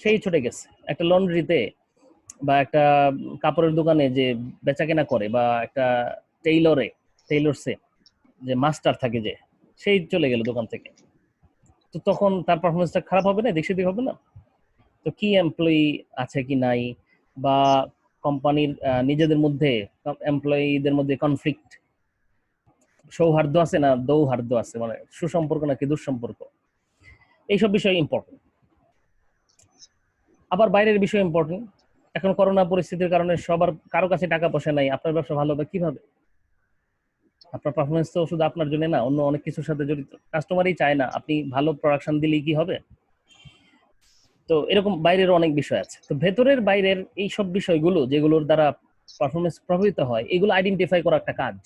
সেই ছুটে গেছে, একটা লন্ড্রিতে বা একটা কাপড়ের দোকানে যে বেচা কেনা করে, বা একটা টেইলরসে যে মাস্টার থাকে যে সেই চলে গেল দোকান থেকে, তো তখন তার পারফরমেন্সটা খারাপ হবে না, দেখতে হবে না? তো কি এমপ্লয়ি আছে কি নাই, বা কোম্পানির নিজেদের মধ্যে এমপ্লয়িদের মধ্যে কনফ্লিক্ট, সৌহার্দ্য আছে না দৌহার্দ্য আছে, মানে সুসম্পর্ক নাকি দুঃসম্পর্ক, এইসব বিষয় ইম্পর্টেন্ট। আবার বাইরের বিষয় ইম্পর্টেন্ট। এখন করোনা পরিস্থিতির কারণে সবার কারো কাছে টাকা পয়সা নাই, আপনার ব্যবসা ভালো হবে কিভাবে? আপনার পারফরমেন্স তো শুধু আপনার জন্য না, অন্য অনেক কিছুর সাথে জড়িত। কাস্টমারই চায় না, আপনি ভালো প্রোডাকশন দিলেই কি হবে? তো এরকম বাইরের অনেক বিষয় আছে। তো ভেতরের বাইরের এই সব বিষয়গুলো যেগুলোর দ্বারা পারফরমেন্স প্রভাবিত হয়, এগুলো আইডেন্টিফাই করা একটা কাজ।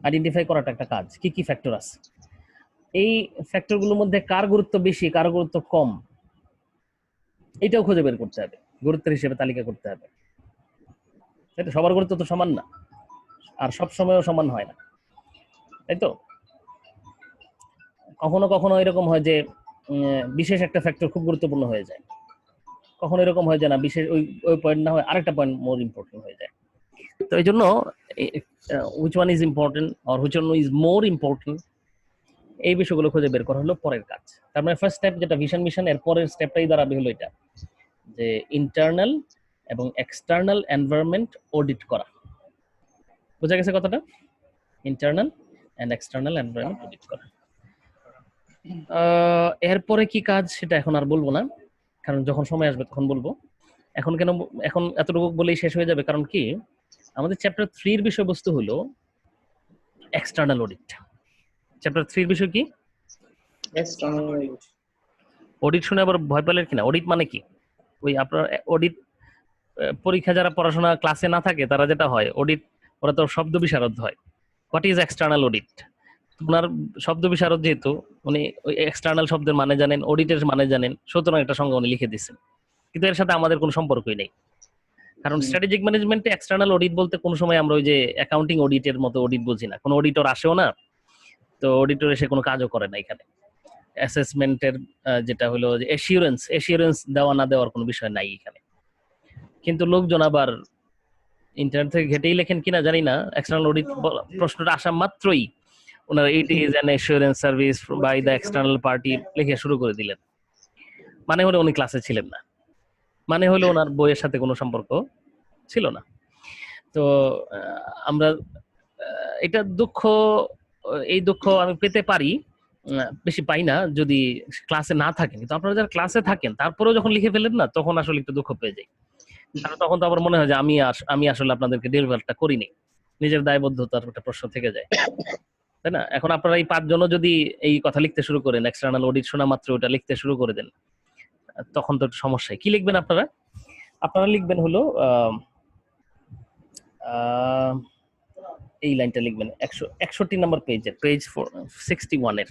আইডেন্টিফাই করাটা একটা কাজ, কি কি ফ্যাক্টর আছে, এই ফ্যাক্টরগুলোর মধ্যে কার গুরুত্ব বেশি কার গুরুত্ব কম, এটাও খুঁজে বের করতে হবে, গুরুত্বের হিসেবে তালিকা করতে হবে। তাই তো? সবার গুরুত্ব তো সমান না, আর সব সময়ও সমান হয় না, তাই তো? কখনো কখনো এরকম হয় যে বিশেষ একটা ফ্যাক্টর খুব গুরুত্বপূর্ণ হয়ে যায়, কখনো এরকম হয় যে না, বিশেষ ওই পয়েন্ট না হয় আরেকটা পয়েন্ট মোর ইম্পর্টেন্ট হয়ে যায়। তো এই জন্য which one is important or which one is more important, এই বিষয়গুলো খুঁজে বের করা হলো পরের কাজ। তার মানে ফার্স্ট স্টেপ যেটা ভিশন মিশন, এর পরের স্টেপটাই দাঁড়াবে হলো এটা, যে ইন্টারনাল এবং এক্সটার্নাল এনভায়রনমেন্ট অডিট করা। বোঝা গেছে কথাটা? Internal and external environment audit করা। এরপরে কি কাজ সেটা এখন আর বলবো না, কারণ যখন সময় আসবে তখন বলবো। এখন এতটুকু বলেই শেষ হয়ে যাবে, কারণ কি আমাদের চ্যাপ্টার 3 এর বিষয়বস্তু হলো এক্সটার্নাল অডিট। চ্যাপ্টার 3 এর বিষয় কি? External audit. অডিট শুনে আবার ভয় পেলেন কিনা? অডিট মানে কি? ওই আপনার অডিট পরীক্ষা যারা পড়াশোনা ক্লাসে না থাকে তারা যেটা হয় অডিট, ওরা তো শব্দ বিশারদ হয়। What is external audit? ওনার শব্দ বিশারদ যেহেতু উনি ওই এক্সটার্নাল শব্দের মানে জানেন, অডিটের মানে জানেন, সুতরাং একটা সংজ্ঞা উনি লিখে দিচ্ছেন, কিন্তু এর সাথে আমাদের কোনো সম্পর্কই নেই। কারণ স্ট্র্যাটেজিক ম্যানেজমেন্টে এক্সটার্নাল অডিট বলতে কোনো সময় আমরা ওই যে অ্যাকাউন্টিং অডিটের মতো অডিট বুঝি না, কোনো অডিটর আসেও না, তো অডিটর এসে কোনো কাজও করে না এখানে। অ্যাসেসমেন্টের যেটা হলো যে এসিউরেন্স দেওয়া না দেওয়ার কোনো বিষয় নাই এখানে। কিন্তু লোকজন আবার ইন্টারনেট থেকে ঘেটেই লেখেন কিনা জানি না, এক্সটার্নাল অডিট প্রশ্নটা আসা মাত্রই ওনারা it is an assurance service by the external party লিখে শুরু করে দিলেন। মানে হলো উনি ক্লাসে ছিলেন না, মানে হলো ওনার বইয়ের সাথে কোনো সম্পর্ক ছিল না। তো আমরা এটা দুঃখ, এই দুঃখ আমি পেতে পারি, বেশি পাই না যদি ক্লাসে না থাকেন। কিন্তু আপনারা যারা ক্লাসে থাকেন তারপরেও যখন লিখে ফেলেন না, তখন আসলে একটু দুঃখ পেয়ে যাই। কারণ তখন তো আবার মনে হয় যে আমি আসলে আপনাদেরকে ডেলিভারটা করিনি, নিজের দায়বদ্ধতার একটা প্রশ্ন থেকে যায়, তাই না? এখন আপনারা এই 5 জনও যদি এই কথা লিখতে শুরু করেন, এক্সটার্নাল অডিট শোনা মাত্র ওটা লিখতে শুরু করে দেন, তখন তো একটু সমস্যায়। কি লিখবেন আপনারা? আপনারা লিখবেন হলো এই লাইনটা লিখবেন 161 নম্বর পেজের, পেজ 61 এর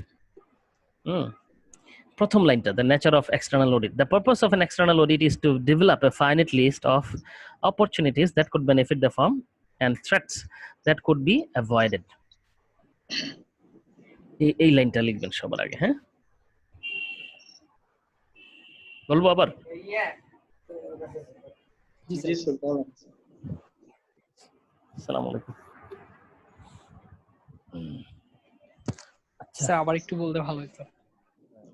প্রথম লাইনটা, the nature of external audit. The purpose of an external audit is to develop a finite list of opportunities that could benefit the firm and threats that could be avoided. এই লাইনটা লিখবেন সবার আগে। হ্যাঁ, বলবো আবার? জি স্যার, বলেন। আসসালামু আলাইকুম। আচ্ছা, স্যার আবার একটু বলতে ভালো হতো।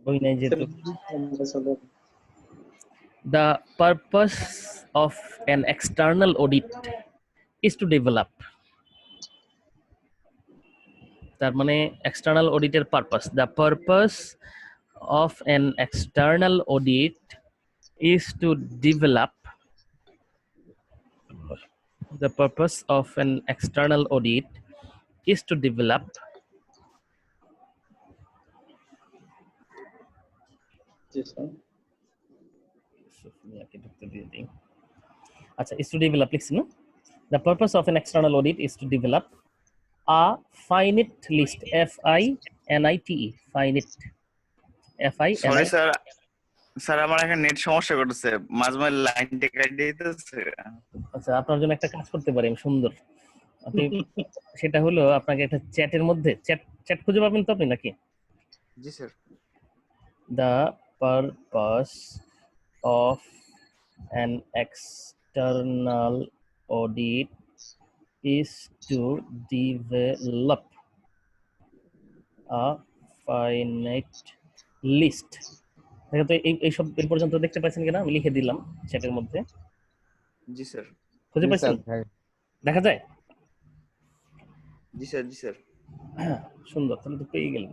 বই নাই যেহেতু। Sir, The purpose of an external audit is to develop. তার মানে external auditor purpose. The purpose of an external audit is to develop. The purpose of an external audit is to develop G sir. আচ্ছা, is to develop লিখছি না? The purpose of an external audit is to develop a finite list, FINITE, finite, sorry sir, sir আমার এখানে net সমস্যা করতেছে, মাঝে মাঝে লাইনটা কেটে দিতেছে। আচ্ছা, আপনার জন্য একটা কাজ করতে পারি আমি সুন্দর। আপনি সেটা হলো আপনাকে একটা চ্যাটের মধ্যে চ্যাট খুঁজে পাবেন তো আপনি নাকি? জি sir. The purpose of an external audit is to develop a finite list. দেখো তো এই সব এই পর্যন্ত দেখতে পাচ্ছেন কিনা? আমি লিখে দিলাম চ্যাটের মধ্যে। জি স্যার। খুঁজে জি পাচ্ছেন? স্যার, হ্যাঁ। দেখা যায়? জি স্যার। জি স্যার। হ্যাঁ, সুন্দর, তাহলে তো পেয়ে গেলেন।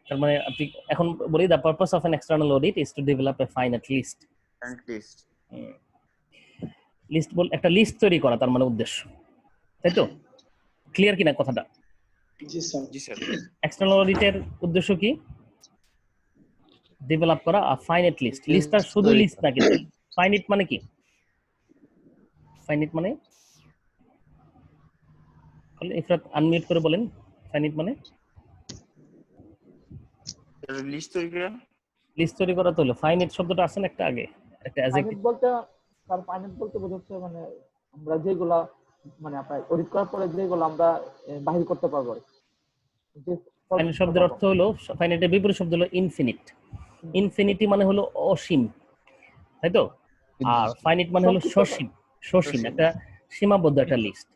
তার মানে আপনি এখন বলি the purpose of an external audit is to develop a finite list. List. List বল একটা লিস্ট তৈরি করা তার মানে উদ্দেশ্য, তাই তো? ক্লিয়ার কিনা কথাটা? জি স্যার। জি স্যার। এক্সটার্নাল অডিটের উদ্দেশ্য কি? ডেভেলপ করা আ ফাইনাইট লিস্ট। লিস্টটা শুধু তৈরি লিস্ট না কিন্তু ফাইনাইট মানে কি? ফাইনাইট মানে ইফরাত আনমিউট করে বলেন ফাইনাইট মানে? লিস্ট তৈরি করা। লিস্ট তৈরি করা তো হলো ফাইনাইট শব্দটা আছে না একটা আগে, একটা অ্যাডজেক্টিভ। ফাইনাইট বলতে স্যার ফাইনাইট বলতে বোঝাচ্ছে মানে আমরা যেগুলা মানে আপনার অডিট করার পরে যেগুলো আমরা বাহির করতে পারবো আর কি। যে ফাইনাইট শব্দের অর্থ হলো, ফাইনাইটের বিপরীত শব্দ হলো ইনফিনিট। ইনফিনিটি মানে হলো অসীম, তাই তো? আর ফাইনাইট মানে হলো সসীম। সসীম একটা সীমাবদ্ধ একটা লিস্ট,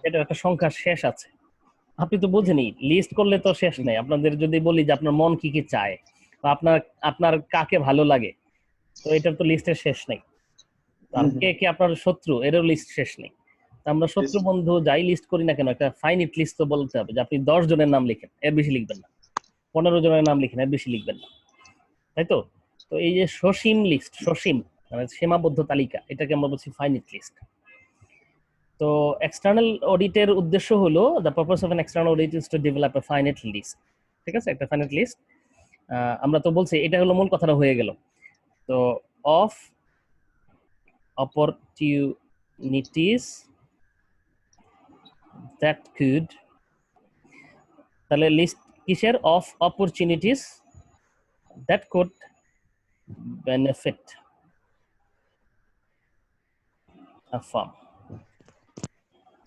এটা একটা সংখ্যার শেষ আছে। আপনি তো বুঝেনি, লিস্ট করলে তো শেষ নাই। আপনাদের যদি বলি যে আপনার মন কি কি চায় বা আপনার আপনার কাকে ভালো লাগে, তো এটার তো লিস্টের শেষ নেই। আর কে কে আপনার শত্রু, এরও লিস্ট শেষ নেই। তো আমরা শত্রু বন্ধু যাই লিস্ট করি না কেন, একটা ফাইনাইট লিস্ট তো বলতে হবে যে আপনি 10 জনের নাম লিখেন, এর বেশি লিখবেন না। 15 জনের নাম লিখেন, এর বেশি লিখবেন না, তাই তো? তো এই যে সসীম লিস্ট, সসীম মানে সীমাবদ্ধ তালিকা, এটাকে আমরা বলছি ফাইনাইট লিস্ট। তো এক্সটার্নাল অডিটের উদ্দেশ্য হলো the purpose of an external audit is to develop a finite list. ঠিক আছে, একটা ফাইনাইট লিস্ট। আমরা তো বলছি এটা হলো মূল কথাটা হয়ে গেল। তো অফ opportunities that could, তাহলে লিস্ট কিসের? Of opportunities that could benefit a firm.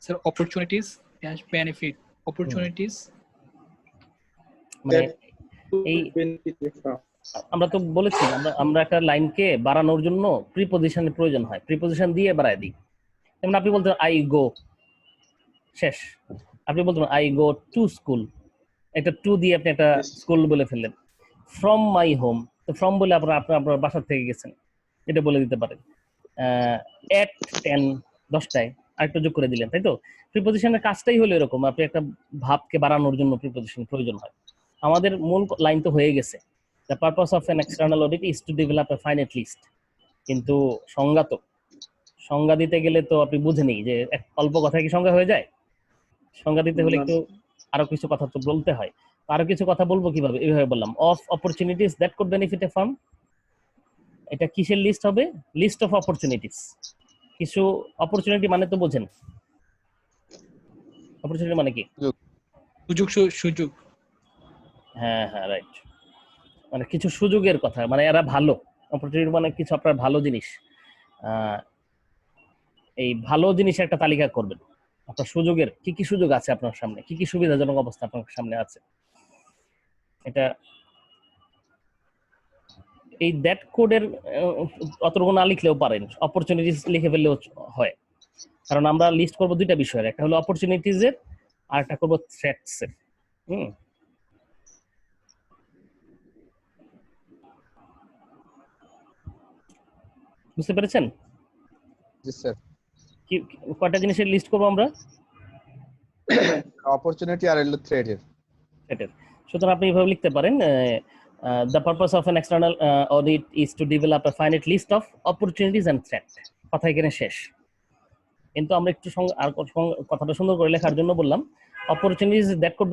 Sir opportunities dash benefit opportunities মানে এই benefit from আমরা তো বলেছি আমরা একটা লাইনকে বাড়ানোর জন্য প্রিপজিশনের প্রয়োজন হয়, প্রিপজিশন দিয়ে বাড়ায় দিই। যেমন আপনি বলতে আই গো, শেষ। আপনি বলতে আই গো টু স্কুল, একটা টু দিয়ে আপনি একটা স্কুল বলে ফেললেন। ফ্রম মাই হোম, তো ফ্রম বলে আপনার বাসা থেকে গেছেন, এটা বলে দিতে পারেন। এট 10, 10টায় আরেকটা যোগ করে দিলেন, তাই তো? প্রিপজিশনের কাজটাই হলো এরকম, আপনি একটা ভাবকে বাড়ানোর জন্য প্রিপজিশন প্রয়োজন হয়। আমাদের মূল লাইন তো হয়ে গেছে, the purpose of an external audit is to develop a finite list. কিন্তু সংজ্ঞা দিতে গেলে তো আপনি বুঝেনি যে অল্প কথায় কি সংজ্ঞা হয়ে যায়? সংজ্ঞা দিতে হলে একটু আরো কিছু কথা তো বলতে হয়। আরো কিছু কথা বলবো কিভাবে? এইভাবে বললাম, of opportunities that could benefit a firm. এটা কিসের লিস্ট হবে? List of opportunities. কিছু অপরচুনিটি মানে তো বোঝেন, অপরচুনিটি মানে কি? সুযোগ। হ্যাঁ হ্যাঁ, রাইট। মানে কিছু সুযোগের কথা, মানে এরা ভালো। অপরচুনিটি মানে কিছু আপনার ভালো জিনিস। এই ভালো জিনিসের একটা তালিকা করবেন, আপনার সুযোগের কি কি সুযোগ আছে আপনার সামনে, কি কি সুবিধাজনক অবস্থা আপনার সামনে আছে। এটা এই দ্যাট কোডের অতটুকু না লিখলেও পারেন, অপরচুনিটিস লিখে ফেললেও হয়। কারণ আমরা লিস্ট করব দুইটা বিষয়ের, একটা হলো অপরচুনিটিজ এর আর একটা করব থ্রেটস এর। বুঝতে পেরেছেন? জি স্যার। কি কয়টা জিনিসের লিস্ট করব আমরা? অপরচুনিটি আর হলো থ্রেটের। থ্রেটের। সুতরাং আপনি এইভাবে লিখতে পারেন, the purpose of an external audit is to develop a finite list of opportunities and threat. কথা এখানে শেষ। কিন্তু আমরা একটু আর কথাটা সুন্দর করে লেখার জন্য বললাম opportunities that could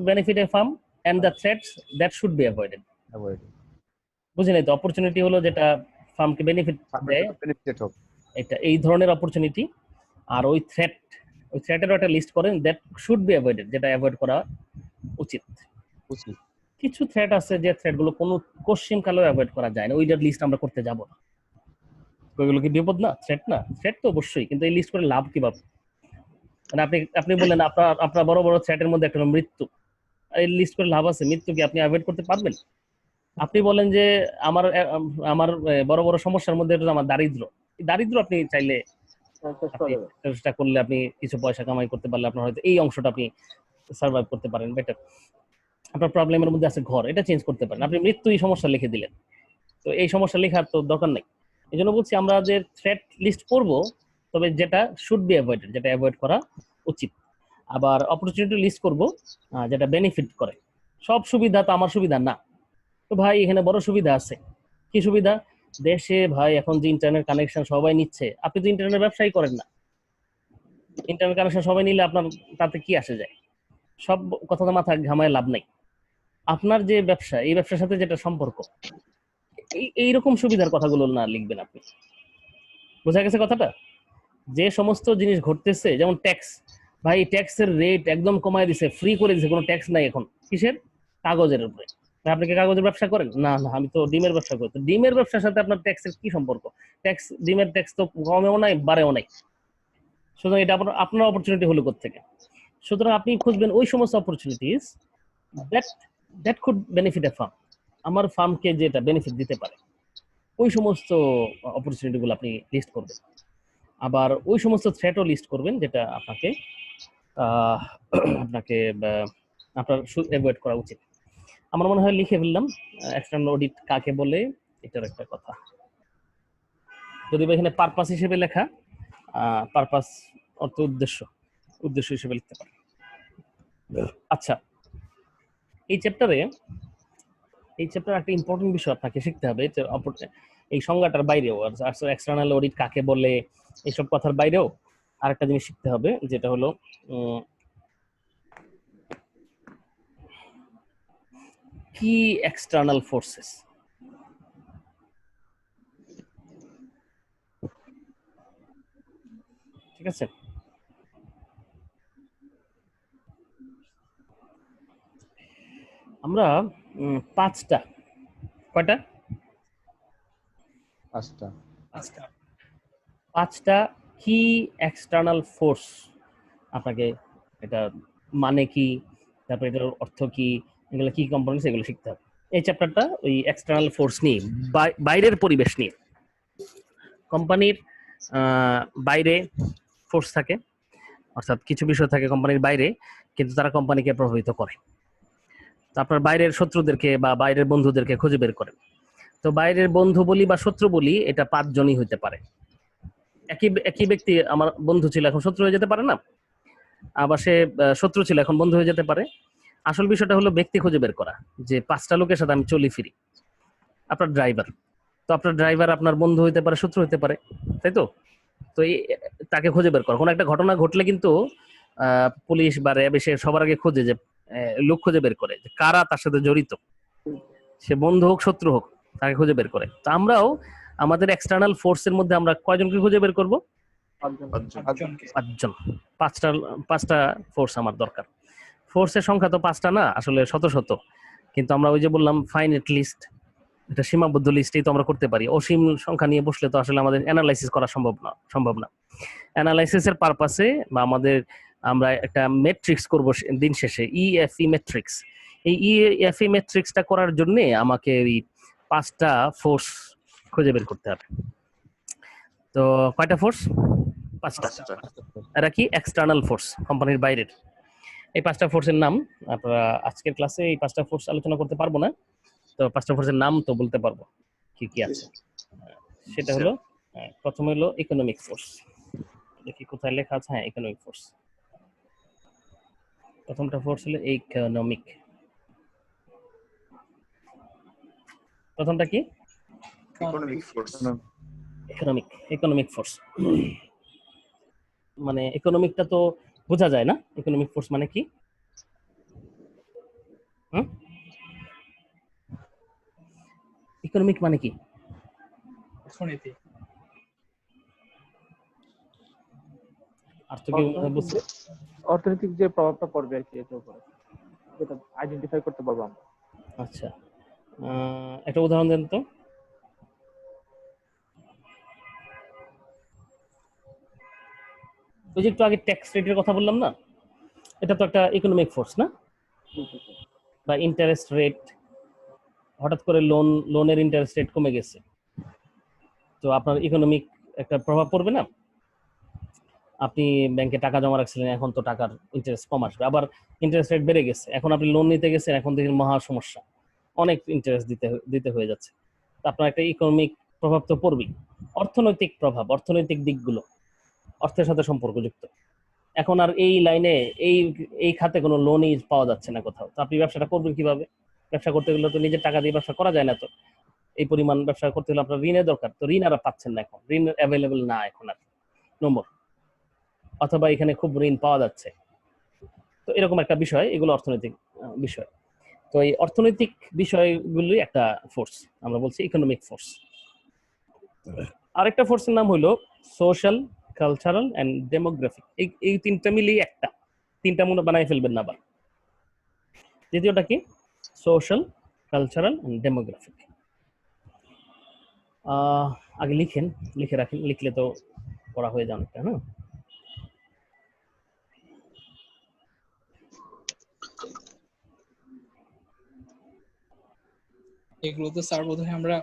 benefit a firm and the threats that should be avoided. বুঝলেন তো? অপরচুনিটি হলো যেটা ফার্মকে বেনিফিট দেয়, বেনিফিট হোক, এটা এই ধরনের অপরচুনিটি। আর ওই থ্রেটেরও একটা লিস্ট করেন দ্যাট শুড বি অ্যাভয়েডেড, যেটা অ্যাভয়েড করা উচিত। কিছু থ্রেট আছে যে থ্রেট গুলো কোনো কোশ্চেন কালেও অ্যাভয়েড করা যায় না, ওইটার লিস্ট আমরা করতে যাব না। ওইগুলো কি বিপদ না? থ্রেট না? থ্রেট তো অবশ্যই, কিন্তু এই লিস্ট করে লাভ কি পাবো? মানে আপনি বললেন আপনার বড় বড় থ্রেটের মধ্যে একটা হলো মৃত্যু, এই লিস্ট করে লাভ আছে? মৃত্যু কি আপনি অ্যাভয়েড করতে পারবেন? আপনি বলেন যে আমার আমার বড় বড় সমস্যার মধ্যে একটা আমার দারিদ্র, এই দারিদ্র আপনি চাইলে শেষ আপনি করে দেবে। চেষ্টা করলে আপনি কিছু পয়সা কামাই করতে পারলে আপনার হয়তো এই অংশটা আপনি সার্ভাইভ করতে পারেন বেটার। আপনার প্রবলেমের মধ্যে আছে ঘর, এটা চেঞ্জ করতে পারেন। আপনি মৃত্যু এই সমস্যা লিখে দিলেন, তো এই সমস্যা লেখার তো দরকার নেই। এই জন্য বলছি আমরা যে থ্রেট লিস্ট করব, তবে যেটা শুড বি অ্যাভয়েডেড, যেটা অ্যাভয়েড করা উচিত। আবার অপরচুনিটি লিস্ট করব যেটা বেনিফিট করে। সব সুবিধা তো আমার সুবিধা না। তো ভাই এখানে বড় সুবিধা আছে। কি সুবিধা? দেশে ভাই এখন যে ইন্টারনেট কানেকশন সবাই নিচ্ছে, আপনি তো ইন্টারনেট ব্যবসাই করেন না, ইন্টারনেট কানেকশন সবাই নিলে আপনার তাতে কি আসে যায়? সব কথা তো মাথা ঘামায় লাভ নাই। আপনার যে ব্যবসা, এই ব্যবসার সাথে যেটা সম্পর্ক, এইরকম সুবিধার কথাগুলো না লিখবেন আপনি। বোঝা গেছে কথাটা? যে সমস্ত জিনিস ঘটতেছে, যেমন ট্যাক্স, ভাই ট্যাক্সের রেট একদম কমায় দিছে, ফ্রি করে দিছে, কোনো ট্যাক্স নাই এখন। কিসের? কাগজের উপরে। আপনি কি কাগজের ব্যবসা করেন? না না, আমি তো ডিমের ব্যবসা করি। তো ডিমের ব্যবসার সাথে আপনার ট্যাক্সের কি সম্পর্ক? ট্যাক্স, ডিমের ট্যাক্স তো কমেও নাই বাড়েও নাই। সুতরাং এটা আপনার অপরচুনিটি হলো কোত্থেকে? সুতরাং আপনি খুঁজবেন ওই সমস্ত opportunities that that could benefit a farm, আমার ফার্মকে যেটা বেনিফিট দিতে পারে, ওই সমস্ত অপরচুনিটি গুলো আপনি লিস্ট করবেন। আবার ওই সমস্ত থ্রেটও লিস্ট করবেন যেটা আপনাকে আহ, আপনাকে আপনার অ্যাভয়েড করা উচিত। আমার মনে হয় লিখে ফেললাম এক্সটার্নাল অডিট কাকে বলে, এটার একটা কথা। যদি বা এখানে পারপাস হিসেবে লেখা, পারপাস অর্থ উদ্দেশ্য, উদ্দেশ্য হিসেবে লিখতে পারেন। আচ্ছা, এই চ্যাপ্টারে একটা ইম্পর্টেন্ট বিষয় আপনাকে শিখতে হবে। এই সংজ্ঞাটার বাইরেও, এক্সটার্নাল অডিট কাকে বলে, এইসব কথার বাইরেও আরেকটা জিনিস শিখতে হবে, যেটা হলো কি এক্সটার্নাল ফোর্সেস। ঠিক আছে? আমরা পাঁচটা, কয়টা? পাঁচটা কি এক্সটার্নাল ফোর্স আপনাকে, এটা মানে কি, তারপর এটার অর্থ কি, এগুলো কি কম্পোনেন্টস, এগুলো শিখতে হবে। এই চ্যাপ্টারটা ওই এক্সটার্নাল ফোর্স নিয়ে, বাইরের পরিবেশ নিয়ে। কোম্পানির বাইরে ফোর্স থাকে, অর্থাৎ কিছু বিষয় থাকে কোম্পানির বাইরে, কিন্তু তারা কোম্পানিকে প্রভাবিত করে। তো আপনার বাইরের শত্রুদেরকে বা বাইরের বন্ধুদেরকে খুঁজে বের করেন। তো বাইরের বন্ধু বলি বা শত্রু বলি, এটা 5 জনই হইতে পারে। একই ব্যক্তি আমার বন্ধু ছিল, এখন শত্রু হয়ে যেতে পারে না? আবার সে শত্রু ছিল, এখন বন্ধু হয়ে যেতে পারে। আসল বিষয়টা হলো ব্যক্তি খুঁজে বের করা, যে 5টা লোকের সাথে আমি চলি ফিরি। আপনার ড্রাইভার, তো আপনার ড্রাইভার আপনার বন্ধু হইতে পারে, শত্রু হইতে পারে, তাই তো? তো তাকে খুঁজে বের করা। কোনো একটা ঘটনা ঘটলে কিন্তু পুলিশ বা র্যাব এসে সবার আগে খোঁজে, যে লোক খুঁজে বের করে যে কারা তার সাথে জড়িত, সে বন্ধু হোক শত্রু হোক, তাকে খুঁজে বের করে। তো আমরাও আমাদের এক্সটার্নাল ফোর্সের মধ্যে আমরা কয়জনকে খুঁজে বের করব? 5জন। পাঁচটা ফোর্স আমার দরকার। ফোর্সের সংখ্যা তো 5টা না, আসলে শত শত। কিন্তু আমরা ওই যে বললাম ফাইনাইট লিস্ট, এটা সীমাবদ্ধ লিস্টেই তো আমরা করতে পারি। অসীম সংখ্যা নিয়ে বসলে তো আসলে আমাদের অ্যানালাইসিস করা সম্ভব না। অ্যানালাইসিসের পারপাসে বা আমরা একটা ম্যাট্রিক্স করব দিন শেষে, ইএফই ম্যাট্রিক্স। এই ইএফই ম্যাট্রিক্সটা করার জন্য আমাকে এই 5টা ফোর্স খুঁজে বের করতে হবে। তো কয়টা ফোর্স? 5টা। এরা কি? এক্সটার্নাল ফোর্স, কোম্পানির বাইরের। এই 5টা ফোর্সের নাম আপনারা আজকের ক্লাসে এই 5টা ফোর্স আলোচনা করতে পারবো না, তো 5টা ফোর্সের নাম তো বলতে পারবো কি কি আছে। সেটা হলো, প্রথমে হলো ইকোনমিক ফোর্স। দেখি কোথায় লেখা আছে, হ্যাঁ ইকোনমিক ফোর্স। প্রথমটা ফোর্স হলো ইকোনমিক। প্রথমটা কি? Economic force. মানে ইকোনমিকটা তো বোঝা যায় না, ইকোনমিক ফোর্স মানে কি? ইকোনমিক মানে কি? অর্থনীতি। আর তো কেউ বুঝছে? অর্থনৈতিক যে প্রভাবটা পড়বে আর কি এটার উপরে, যেটা আইডেন্টিফাই করতে পারবো আমরা। আচ্ছা, একটা উদাহরণ দেন তো। ওই যে একটু আগে ট্যাক্স রেটের কথা বললাম না, এটা তো একটা ইকোনমিক ফোর্স না? বা ইন্টারেস্ট রেট, হঠাৎ করে লোনের ইন্টারেস্ট রেট কমে গেছে, তো আপনার ইকোনমিক একটা প্রভাব পড়বে না? আপনি ব্যাংকে টাকা জমা রাখছিলেন, এখন তো টাকার ইন্টারেস্ট কম আসবে, আবার ইন্টারেস্ট রেট বেড়ে গেছে, এখন আপনি লোন নিতে গেছেন, এখন দেখেন মহা সমস্যা, অনেক ইন্টারেস্ট দিতে হয়ে যাচ্ছে। তো আপনার একটা ইকোনমিক প্রভাব তো পড়বেই। অর্থনৈতিক প্রভাব, অর্থনৈতিক দিকগুলো অর্থের সাথে সম্পর্কযুক্ত। এখন আর এই লাইনে এই এই খাতে কোনো লোনই পাওয়া যাচ্ছে না কোথাও, তো আপনি ব্যবসাটা করবেন কিভাবে? ব্যবসা করতে গেলে তো নিজের টাকা দিয়ে ব্যবসা করা যায় না, তো এই পরিমাণ ব্যবসা করতে হলে আপনার ঋণের দরকার, তো ঋণ আর পাচ্ছেন না, এখন ঋণ অ্যাভেলেবল না এখন আর নম্বর, অথবা এখানে খুব ঋণ পাওয়া যাচ্ছে। তো এরকম একটা বিষয়, এগুলো অর্থনৈতিক বিষয়। তো এই অর্থনৈতিক বিষয়গুলি একটা ফোর্স, আমরা বলছি ইকোনমিক ফোর্স। আরেকটা ফোর্সের নাম হলো সোশ্যাল, কালচারাল এন্ড ডেমোগ্রাফিক। এই তিনটা মিলিয়ে একটা, তিনটা মনে বানায় ফেলবেন না আবার। দ্বিতীয়টা কি? Social, cultural and demographic. আগে লিখেন, লিখে রাখেন, লিখলে তো পড়া হয়ে যাবে অনেকটা, হ্যাঁ। এগুলো তো স্যার বোধহয় আমরা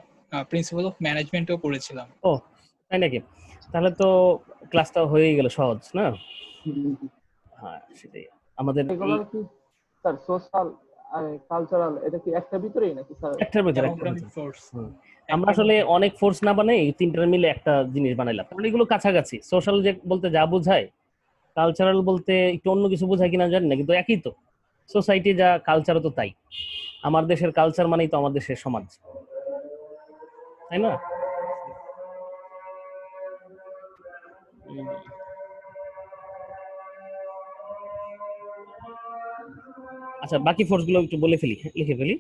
প্রিন্সিপাল অফ ম্যানেজমেন্টও পড়েছিলাম। ও তাই নাকি? তাহলে তো ক্লাসটা হয়ে গেল সহজ না? হ্যাঁ সেটাই। আমাদের এগুলো কি স্যার সোশ্যাল আর কালচারাল এটা কি একটা ভিতরেই নাকি স্যার? একটার ভিতরে ডেমোগ্রাফিক ফোর্স। আমরা আসলে অনেক ফোর্স না বানাই, তিনটার মিলে একটা জিনিস বানাইলাম, কারণ এগুলো কাছাকাছি। সোশ্যাল যে বলতে যা বোঝায়, কালচারাল বলতে একটু অন্য কিছু বোঝায় কিনা জানি না, কিন্তু একই তো। সোসাইটি যা, কালচারও তো তাই। আমার দেশের কালচার মানেই তো আমার দেশের সমাজ, তাই না? আচ্ছা, বাকি ফোর্স গুলো একটু বলে ফেলি, লিখে ফেলি।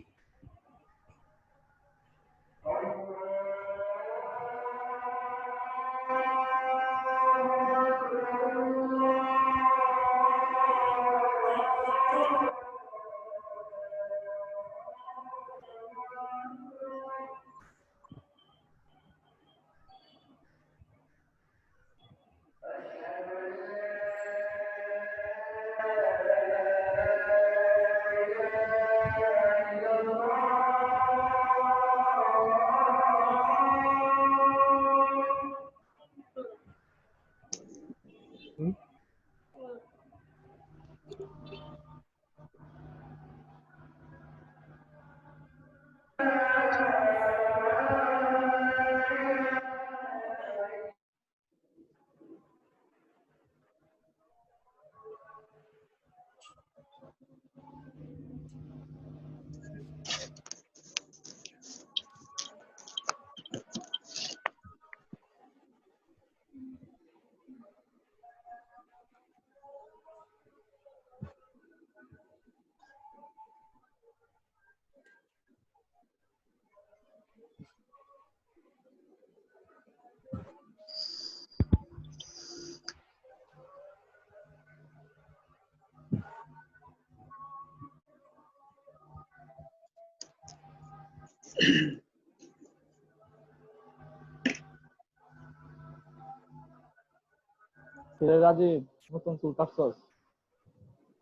রাজীব নতুন চুল কাটছস?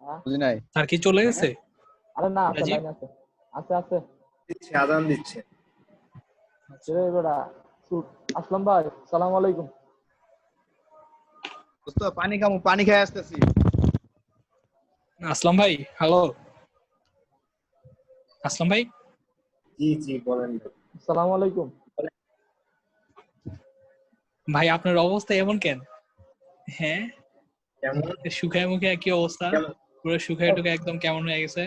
হ্যাঁ? বুঝি নাই। স্যার কি চলে গেছে? আরে না, আছে রাজীব? লাইন আছে, আছে আছে। দিচ্ছে, আজান দিচ্ছে। রে বেটা চুল। আসলাম ভাই, সালাম আলাইকুম। দোস্ত পানি খামু, পানি খেয়ে আসতেছি। আসলাম ভাই, হ্যালো আসলাম ভাই। জি জি বলেন। সালাম আলাইকুম। ভাই আপনার অবস্থা এমন কেন? হ্যাঁ, কেমন? শুকায় মুখে কি অবস্থা? পুরো শুকায় টুকে একদম কেমন হয়ে গেছে?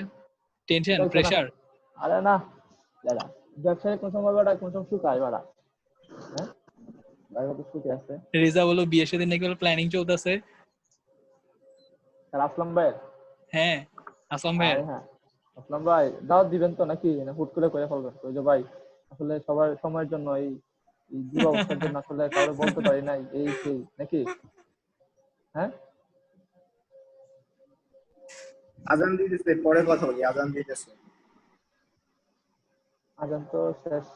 টেনশন, দেখছো না? প্রেসার? আরে না দাদা, ব্যবসায় কোন সময় বেটা কোন সময় শুকায় বেটা। হ্যাঁ বাইরে তো শুকে আছে। রিজা বলো বিয়ের সাথে নাকি বলে প্ল্যানিং চলতেছে। স্যার আসলাম ভাই। হ্যাঁ, আসলাম ভাই। আরে হ্যাঁ আসলাম ভাই, দাওয়াত দিবেন তো নাকি না হুট করে ফেলবেন? ওই যে ভাই আসলে সবার সময়ের জন্য এই এই যুবাবস্থার জন্য আসলে কাউরে বলতে পারি নাই এই সেই নাকি। হ্যাঁ আজান দিতেছে, পরে কথা বলি, আজান দিতেছে। আজান তো শেষ।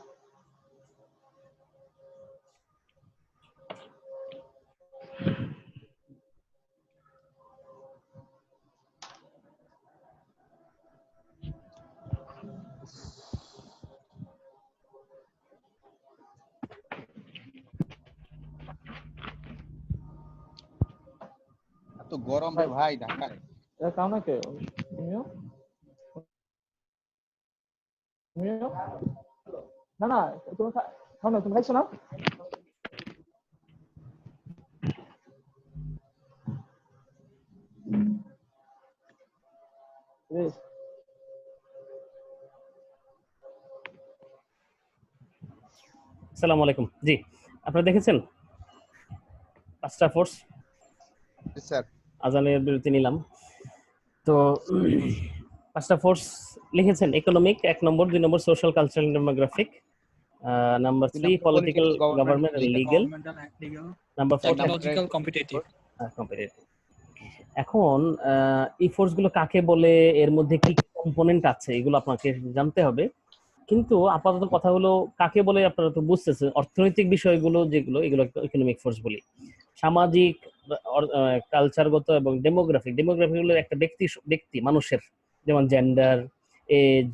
এত গরম রে ভাই ঢাকায়। এটা খাও না কে? তুমিও? তুমিও? না না, তুমি খাও না, তুমি খাইছো না? রে, আসসালামু আলাইকুম। জি, আপনারা দেখেছেন পাঁচটা ফোর্স, স্যার আজানের বিরতি নিলাম। তো পাঁচটা ফোর্স লিখেছেন, ইকোনমিক 1 নম্বর, 2 নম্বর social cultural demographic, number 3 political government and legal, Governmental and legal, number 4 technological, competitive. Competitive. এখন এই ফোর্স গুলো কাকে বলে, এর মধ্যে কি কম্পোনেন্ট আছে, এগুলো আপনাকে জানতে হবে। কিন্তু আপাতত কথা হলো কাকে বলে আপনারা তো বুঝতেছেন, অর্থনৈতিক বিষয়গুলো যেগুলো, এগুলো ইকোনমিক ফোর্স বলি। সামাজিক, কালচারগত এবং ডেমোগ্রাফিক, ডেমোগ্রাফি হলো একটা ব্যক্তি মানুষের, যেমন জেন্ডার, এজ,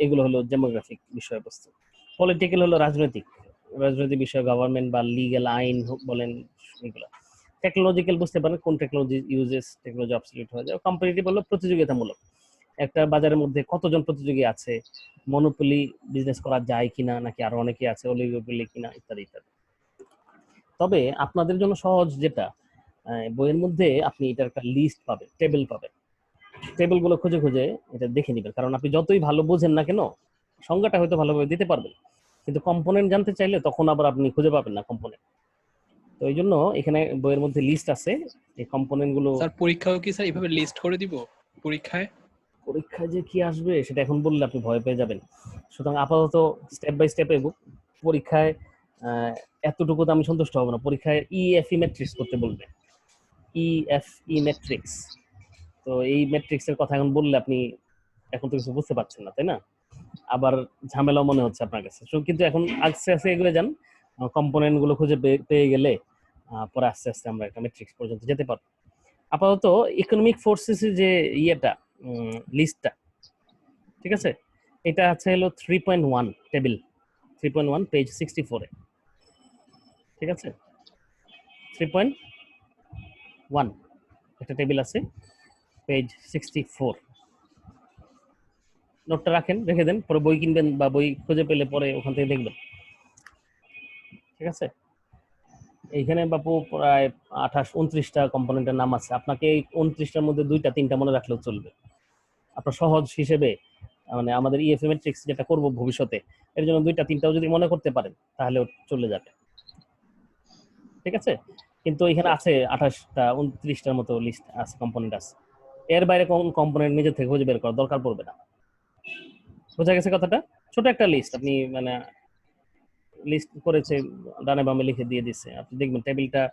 এগুলো হলো ডেমোগ্রাফিক বিষয়বস্তু। পলিটিক্যাল হলো রাজনৈতিক বিষয়, গভর্নমেন্ট বা লিগ্যাল আইন বলেন এগুলো। টেকনোলজিক্যাল বুঝতে পারেন কোন টেকনোলজি ইউজেস, টেকনোলজি অবসলিউট হয়ে যায়। কম্পিটিটিভ হলো প্রতিযোগিতামূলক, একটা বাজারের মধ্যে কতজন প্রতিযোগী আছে, মনোপলি বিজনেস করা যায় কিনা, নাকি আরো অনেকে আছে, অলিগোপলি কিনা, ইত্যাদি ইত্যাদি। তবে আপনাদের জন্য সহজ যেটা, বইয়ের মধ্যে আপনি এটার একটা লিস্ট পাবেন, টেবিল পাবেন। টেবিলগুলো খুঁজে খুঁজে এটা দেখে নেবেন, কারণ আপনি যতই ভালো বোঝেন না কেন, সংজ্ঞাটা হয়তো ভালোভাবে দিতে পারবেন, কিন্তু কম্পোনেন্ট জানতে চাইলে তখন আবার আপনি খুঁজে পাবেন না কম্পোনেন্ট। তো এই জন্য এখানে বইয়ের মধ্যে লিস্ট আছে, এই কম্পোনেন্ট গুলো। স্যার পরীক্ষাও কি স্যার এইভাবে লিস্ট করে দিব পরীক্ষায়? পরীক্ষায় যে কি আসবে সেটা এখন বললে আপনি ভয় পেয়ে যাবেন। সুতরাং আপাতত স্টেপ বাই স্টেপ এগো। পরীক্ষায় এতটুকু তো আমি সন্তুষ্ট হব না, পরীক্ষায় ইএফই ম্যাট্রিক্স করতে বলবে, ইএফই ম্যাট্রিক্স। তো এই ম্যাট্রিক্স এর কথা এখন বললে আপনি এখন তো কিছু বুঝতে পারছেন না, তাই না? আবার ঝামেলা মনে হচ্ছে আপনার কাছে। কিন্তু এখন আস্তে আস্তে এগুলো যান, কম্পোনেন্ট গুলো খুঁজে পেয়ে গেলে পরে আস্তে আস্তে আমরা একটা ম্যাট্রিক্স পর্যন্ত যেতে পারবো। আপাতত ইকোনমিক ফোর্সেস যে ইয়েটা, লিস্টটা, ঠিক আছে, এটা আছে হলো 3.1 টেবিল, 3.1 পেজ 64 এ, ঠিক আছে। 3.1 একটা টেবিল আছে, পেজ 64। নোটটা রাখেন, রেখে দেন, পরে বই কিনবেন বা বই খুঁজে পেলে পরে ওখান থেকে দেখবেন, ঠিক আছে। এইখানে বাপু প্রায় 29টা কম্পোনেন্টের নাম আছে। আপনাকে এই 29টার মধ্যে 2টা-3টা মনে রাখলেও চলবে। আপনার সহজ হিসেবে মানে আমাদের ইএফএ ম্যাট্রিক্স যেটা করব ভবিষ্যতে, এর জন্য 2টা-3টাও যদি মনে করতে পারেন তাহলে চলে যাবে, ঠিক আছে। কিন্তু এখানে আছে 28টা 29টার মতো লিস্ট আছে, কম্পোনেন্ট আছে। এর বাইরে কোন কম্পোনেন্ট নিজে থেকে খুঁজে বের করার দরকার পড়বে না। বোঝা গেছে কথাটা? ছোট একটা লিস্ট, আপনি মানে লিস্ট করেছে, ডানে বামে লিখে দিয়ে দিচ্ছে, আপনি দেখবেন টেবিলটা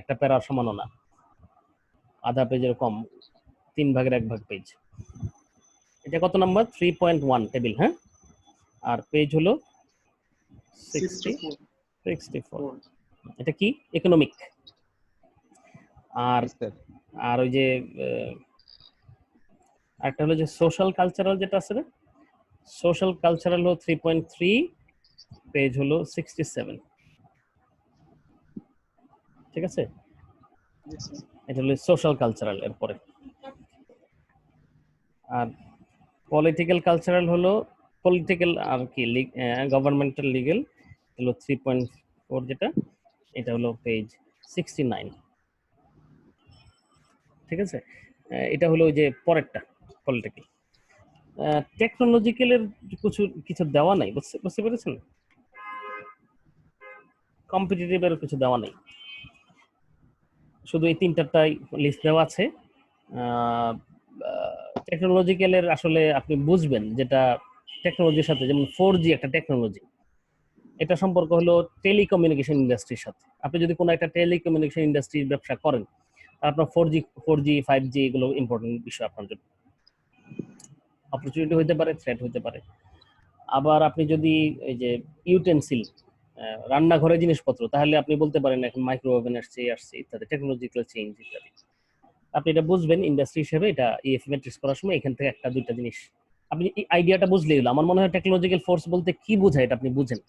একটা প্যারার সমানও না, আধা পেজের কম, 1/3 পেজ। এটা কত নাম্বার? 3.1 টেবিল, হ্যাঁ। আর পেজ হলো 64। এটা কি? ইকোনমিক। আর আর ওই যে একটা হলো যে সোশ্যাল কালচারাল যেটা আছে না, সোশ্যাল কালচারাল হলো 3.3, পেজ হলো 67, ঠিক আছে। এটা হলো সোশ্যাল কালচারাল এর পরে। আর পলিটিক্যাল কালচারাল হলো পলিটিক্যাল আর কি, গভর্নমেন্টাল লিগ্যাল হলো 3.4 যেটা, এটা হলো পেজ 69, ঠিক আছে। এটা হলো ওই যে পরেরটা পলিটিক্যাল। টেকনোলজিক্যালের কিছু দেওয়া নাই, বুঝতে পেরেছেন? কম্পিটিটিভের কিছু দেওয়া নেই, শুধু এই 3টাই লিস্ট দেওয়া আছে। টেকনোলজিক্যালের আসলে আপনি বুঝবেন যেটা টেকনোলজির সাথে, যেমন 4G একটা টেকনোলজি, এটা সম্পর্ক হলো টেলিকমিউনিকেশন ইন্ডাস্ট্রির সাথে। আপনি যদি কোনো একটা টেলিকমিউনিকেশন ইন্ডাস্ট্রির ব্যবসা করেন, আপনার 4G 5G এগুলো ইম্পর্টেন্ট বিষয় আপনার জন্য। অপরচুনিটি হতে পারে, থ্রেট হতে পারে। আবার আপনি যদি এই যে ইউটেনসিল, রান্নাঘরে জিনিসপত্র, তাহলে আপনি বলতে পারেন এখন মাইক্রো ওভেন আসছে, আসছে ইত্যাদি, টেকনোলজিক্যাল চেঞ্জ ইত্যাদি। আপনি এটা বুঝবেন ইন্ডাস্ট্রি হিসেবে, এটা ইএফএ ম্যাট্রিক্স করার সময় এখান থেকে একটা দুইটা জিনিস আপনি আইডিয়াটা বুঝলেই হলো। আমার মনে হয় টেকনোলজিক্যাল ফোর্স বলতে কি বোঝায় এটা আপনি বুঝেন,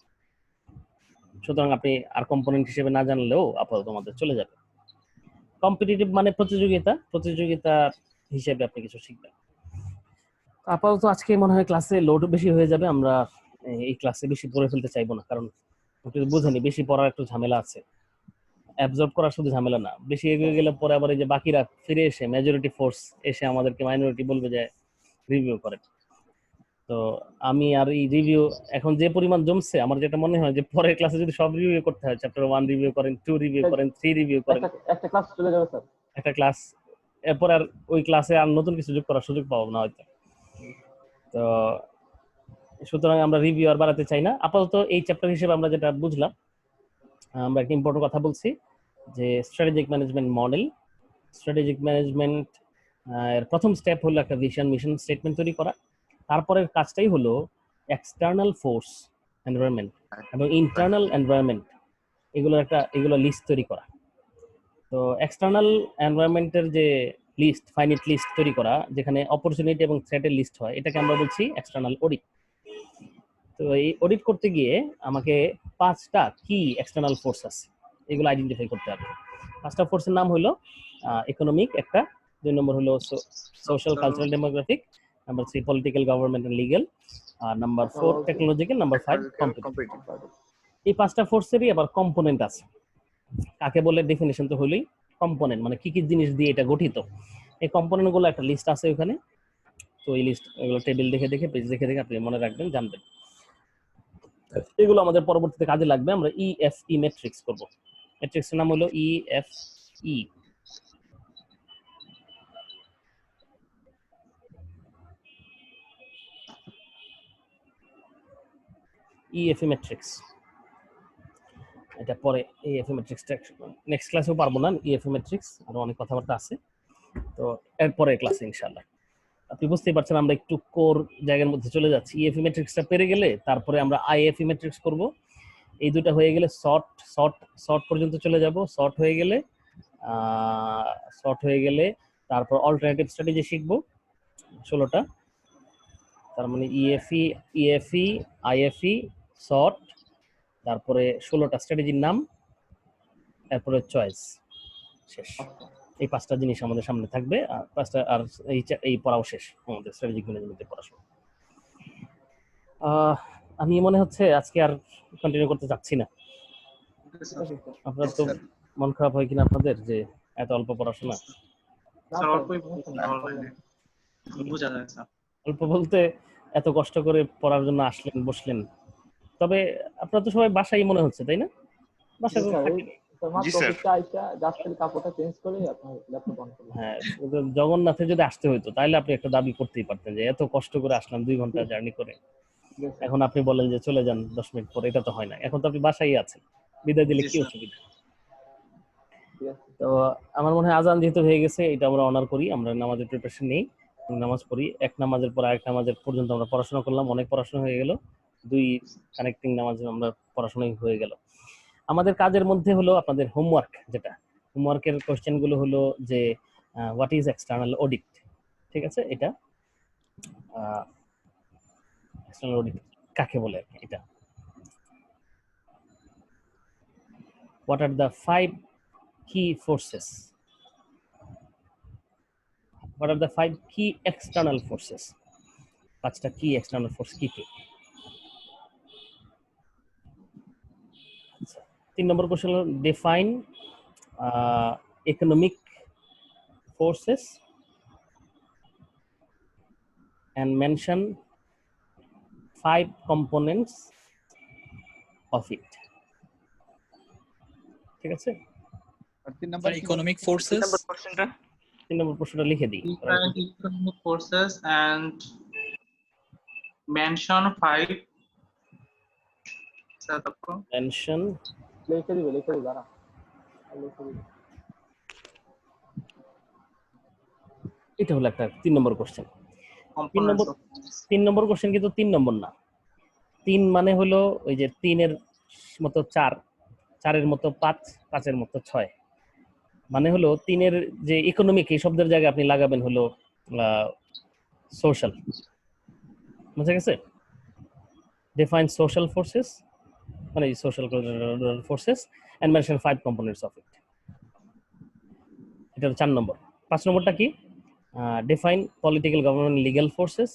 সুতরাং আপনি আর কম্পোনেন্ট হিসেবে না জানলেও আপাতত আমাদের চলে যাবে। কম্পিটিটিভ মানে প্রতিযোগিতা, প্রতিযোগিতা হিসেবে আপনি কিছু শিখবেন। আপাতত আজকে মনে হয় ক্লাসে লোড বেশি হয়ে যাবে, আমরা এই ক্লাসে বেশি পড়ে ফেলতে চাইবো না, কারণ আপনি বুঝেনি বেশি পড়ার একটু ঝামেলা আছে। অ্যাবজর্ব করা শুধু ঝামেলা না, বেশি এগিয়ে গেলে পরে আবার এই যে বাকিরা ফিরে এসে মেজরিটি ফোর্স এসে আমাদেরকে মাইনরিটি বলবে যে রিভিউ করে। তো আমি আর এই রিভিউ এখন যে পরিমাণ জমছে, আমার যেটা মনে হয় যে পরের ক্লাসে যদি সব রিভিউ করতে হয়, চ্যাপ্টার 1 রিভিউ করেন, 2 রিভিউ করেন, 3 রিভিউ করেন, একটা ক্লাস চলে যাবে স্যার। একটা ক্লাস, এরপর আর ওই ক্লাসে আর নতুন কিছু যোগ করার সুযোগ পাবো না হয়তো। তো সুতরাং আমরা রিভিউ আর বাড়াতে চাই না। আপাতত এই চ্যাপ্টার হিসেবে আমরা যেটা বুঝলাম, আমরা একটা ইম্পর্টেন্ট কথা বলছি যে strategic management model. Strategic management এর প্রথম স্টেপ হলো একটা ভিশন মিশন স্টেটমেন্ট তৈরি করা। তারপরের কাজটাই হলো এক্সটার্নাল ফোর্স এনভায়রনমেন্ট এবং ইন্টারনাল এনভায়রনমেন্ট, এগুলো লিস্ট তৈরি করা। তো এক্সটার্নাল এনভায়রনমেন্টের যে লিস্ট, ফাইনিট লিস্ট তৈরি করা, যেখানে অপরচুনিটি এবং থ্রেটের লিস্ট হয়, এটাকে আমরা বলছি এক্সটার্নাল অডিট। তো এই অডিট করতে গিয়ে আমাকে 5টা কি এক্সটার্নাল ফোর্স আছে, এগুলো আইডেন্টিফাই করতে হবে। 5টা ফোর্সের নাম হলো ইকোনমিক একটা, 2 নম্বর হলো social cultural demographic, number 3 political government and legal, আর নাম্বার 4 টেকনোলজিক্যাল, নাম্বার 5 কম্পিটিটিভ। এই 5টা ফোর্সেরই আবার কম্পোনেন্ট আছে। কাকে বলে ডেফিনিশন তো হলোই, কম্পোনেন্ট মানে কি কি জিনিস দিয়ে এটা গঠিত। এই কম্পোনেন্ট গুলো একটা লিস্ট আছে ওখানে। তো এই লিস্ট, এগুলো টেবিল দেখে দেখে, পেজ দেখে দেখে আপনি মনে রাখবেন, জানবেন। এগুলো আমাদের পরবর্তীতে কাজে লাগবে। আমরা ইএফই ম্যাট্রিক্স করব। ম্যাট্রিক্সের নাম হলো ইএফই। ইএফই ম্যাট্রিক্স, এটা পরে ইএফই ম্যাট্রিক্সটা নেক্সট ক্লাসেও পারবো না। ইএফই ম্যাট্রিক্স আরো অনেক কথাবার্তা আছে, তো এরপরে ক্লাসে ইনশাআল্লাহ। আপনি বুঝতেই পারছেন আমরা একটু কোর জায়গার মধ্যে চলে যাচ্ছি। ইএফই ম্যাট্রিক্সটা পেরে গেলে তারপরে আমরা আইএফই ম্যাট্রিক্স করব। এই দুটো হয়ে গেলে সর্ট পর্যন্ত চলে যাব। সর্ট হয়ে গেলে তারপর অল্টারনেটিভ স্ট্র্যাটেজি শিখবো 16টা। তার মানে ইএফই, আইএফই, সর্ট, তারপরে 16টা স্ট্র্যাটেজির নাম, তারপরে চয়েস, শেষ। এই 5টা জিনিস আমাদের সামনে থাকবে, আর 5টা, আর এই পড়াও শেষ আমাদের স্ট্র্যাটেজিক ম্যানেজমেন্টের পড়াশোনা। আমি মনে হচ্ছে আজকে আর কন্টিনিউ করতে চাচ্ছি না। আপনার তো মন খারাপ হয় কিনা আপনাদের যে এত অল্প পড়াশোনা? অল্প বলতে এত কষ্ট করে পড়ার জন্য আসলেন, বসলেন। তবে আপনারা তো সবাই বাসায় মনে হচ্ছে, তাই না? বাসায় হ্যাঁ, জগন্নাথে যদি আসতে হইতো তাহলে আপনি একটা দাবি করতেই পারতেন যে এত কষ্ট করে আসলাম 2 ঘন্টা জার্নি করে, এখন আপনি বলেন যে চলে যান 10 মিনিট পরে। এটা তো হয় না। এখন তো আপনি বাসায় আছেন, বিদায় দিলে কি অসুবিধা? তো আমার মনে হয় আজান যেহেতু হয়ে গেছে, এটা আমরা অনার করি, আমরা নামাজের প্রিপারেশন নেই, নামাজ পড়ি। এক নামাজের পর আরেক নামাজের পর্যন্ত আমরা পড়াশোনা করলাম, অনেক পড়াশোনা হয়ে গেল। 2 কানেক্টিং নামাজ আমরা পড়াশোনাই হয়ে গেল। আমাদের কাজের মধ্যে হলো আপনাদের হোমওয়ার্ক, যেটা হোমওয়ার্কের কোশ্চেন গুলো হলো যে হোয়াট ইজ এক্সটার্নাল অডিট। ঠিক আছে, এটা এক্সটার্নাল অডিট কাকে বলে, এটা what are the 5 key forces, what are the 5 key external forces, 5টা কি এক্সটার্নাল ফোর্স কি কি? 3 নম্বর কোশ্চেন হলো define economic forces and mention 5 components of it. ঠিক আছে, আর 3 নাম্বার ইকোনমিক ফোর্সেস, 3 নম্বর প্রশ্নটা লিখে দিই। Different economic forces and mention 5. Mention, লিখে দিবে দাঁড়া, এটা হলো একটা 3 নম্বর কোশ্চেন। 3 নম্বর কোশ্চেন কিন্তু 3 নম্বর না, 3 মানে হলো ওই যে 3-এর মতো 4, 4-এর মতো 5, 5-এর মতো 6, মানে হলো 3-এর যে ইকোনমিক এই শব্দের জায়গায় আপনি লাগাবেন হলো সোশ্যাল। বুঝা গেছে? ডিফাইন সোশ্যাল ফোর্সেস, মানে social forces and mention 5 components of it. এটা 4 নম্বর। 5 নম্বরটা কি? Define political government legal forces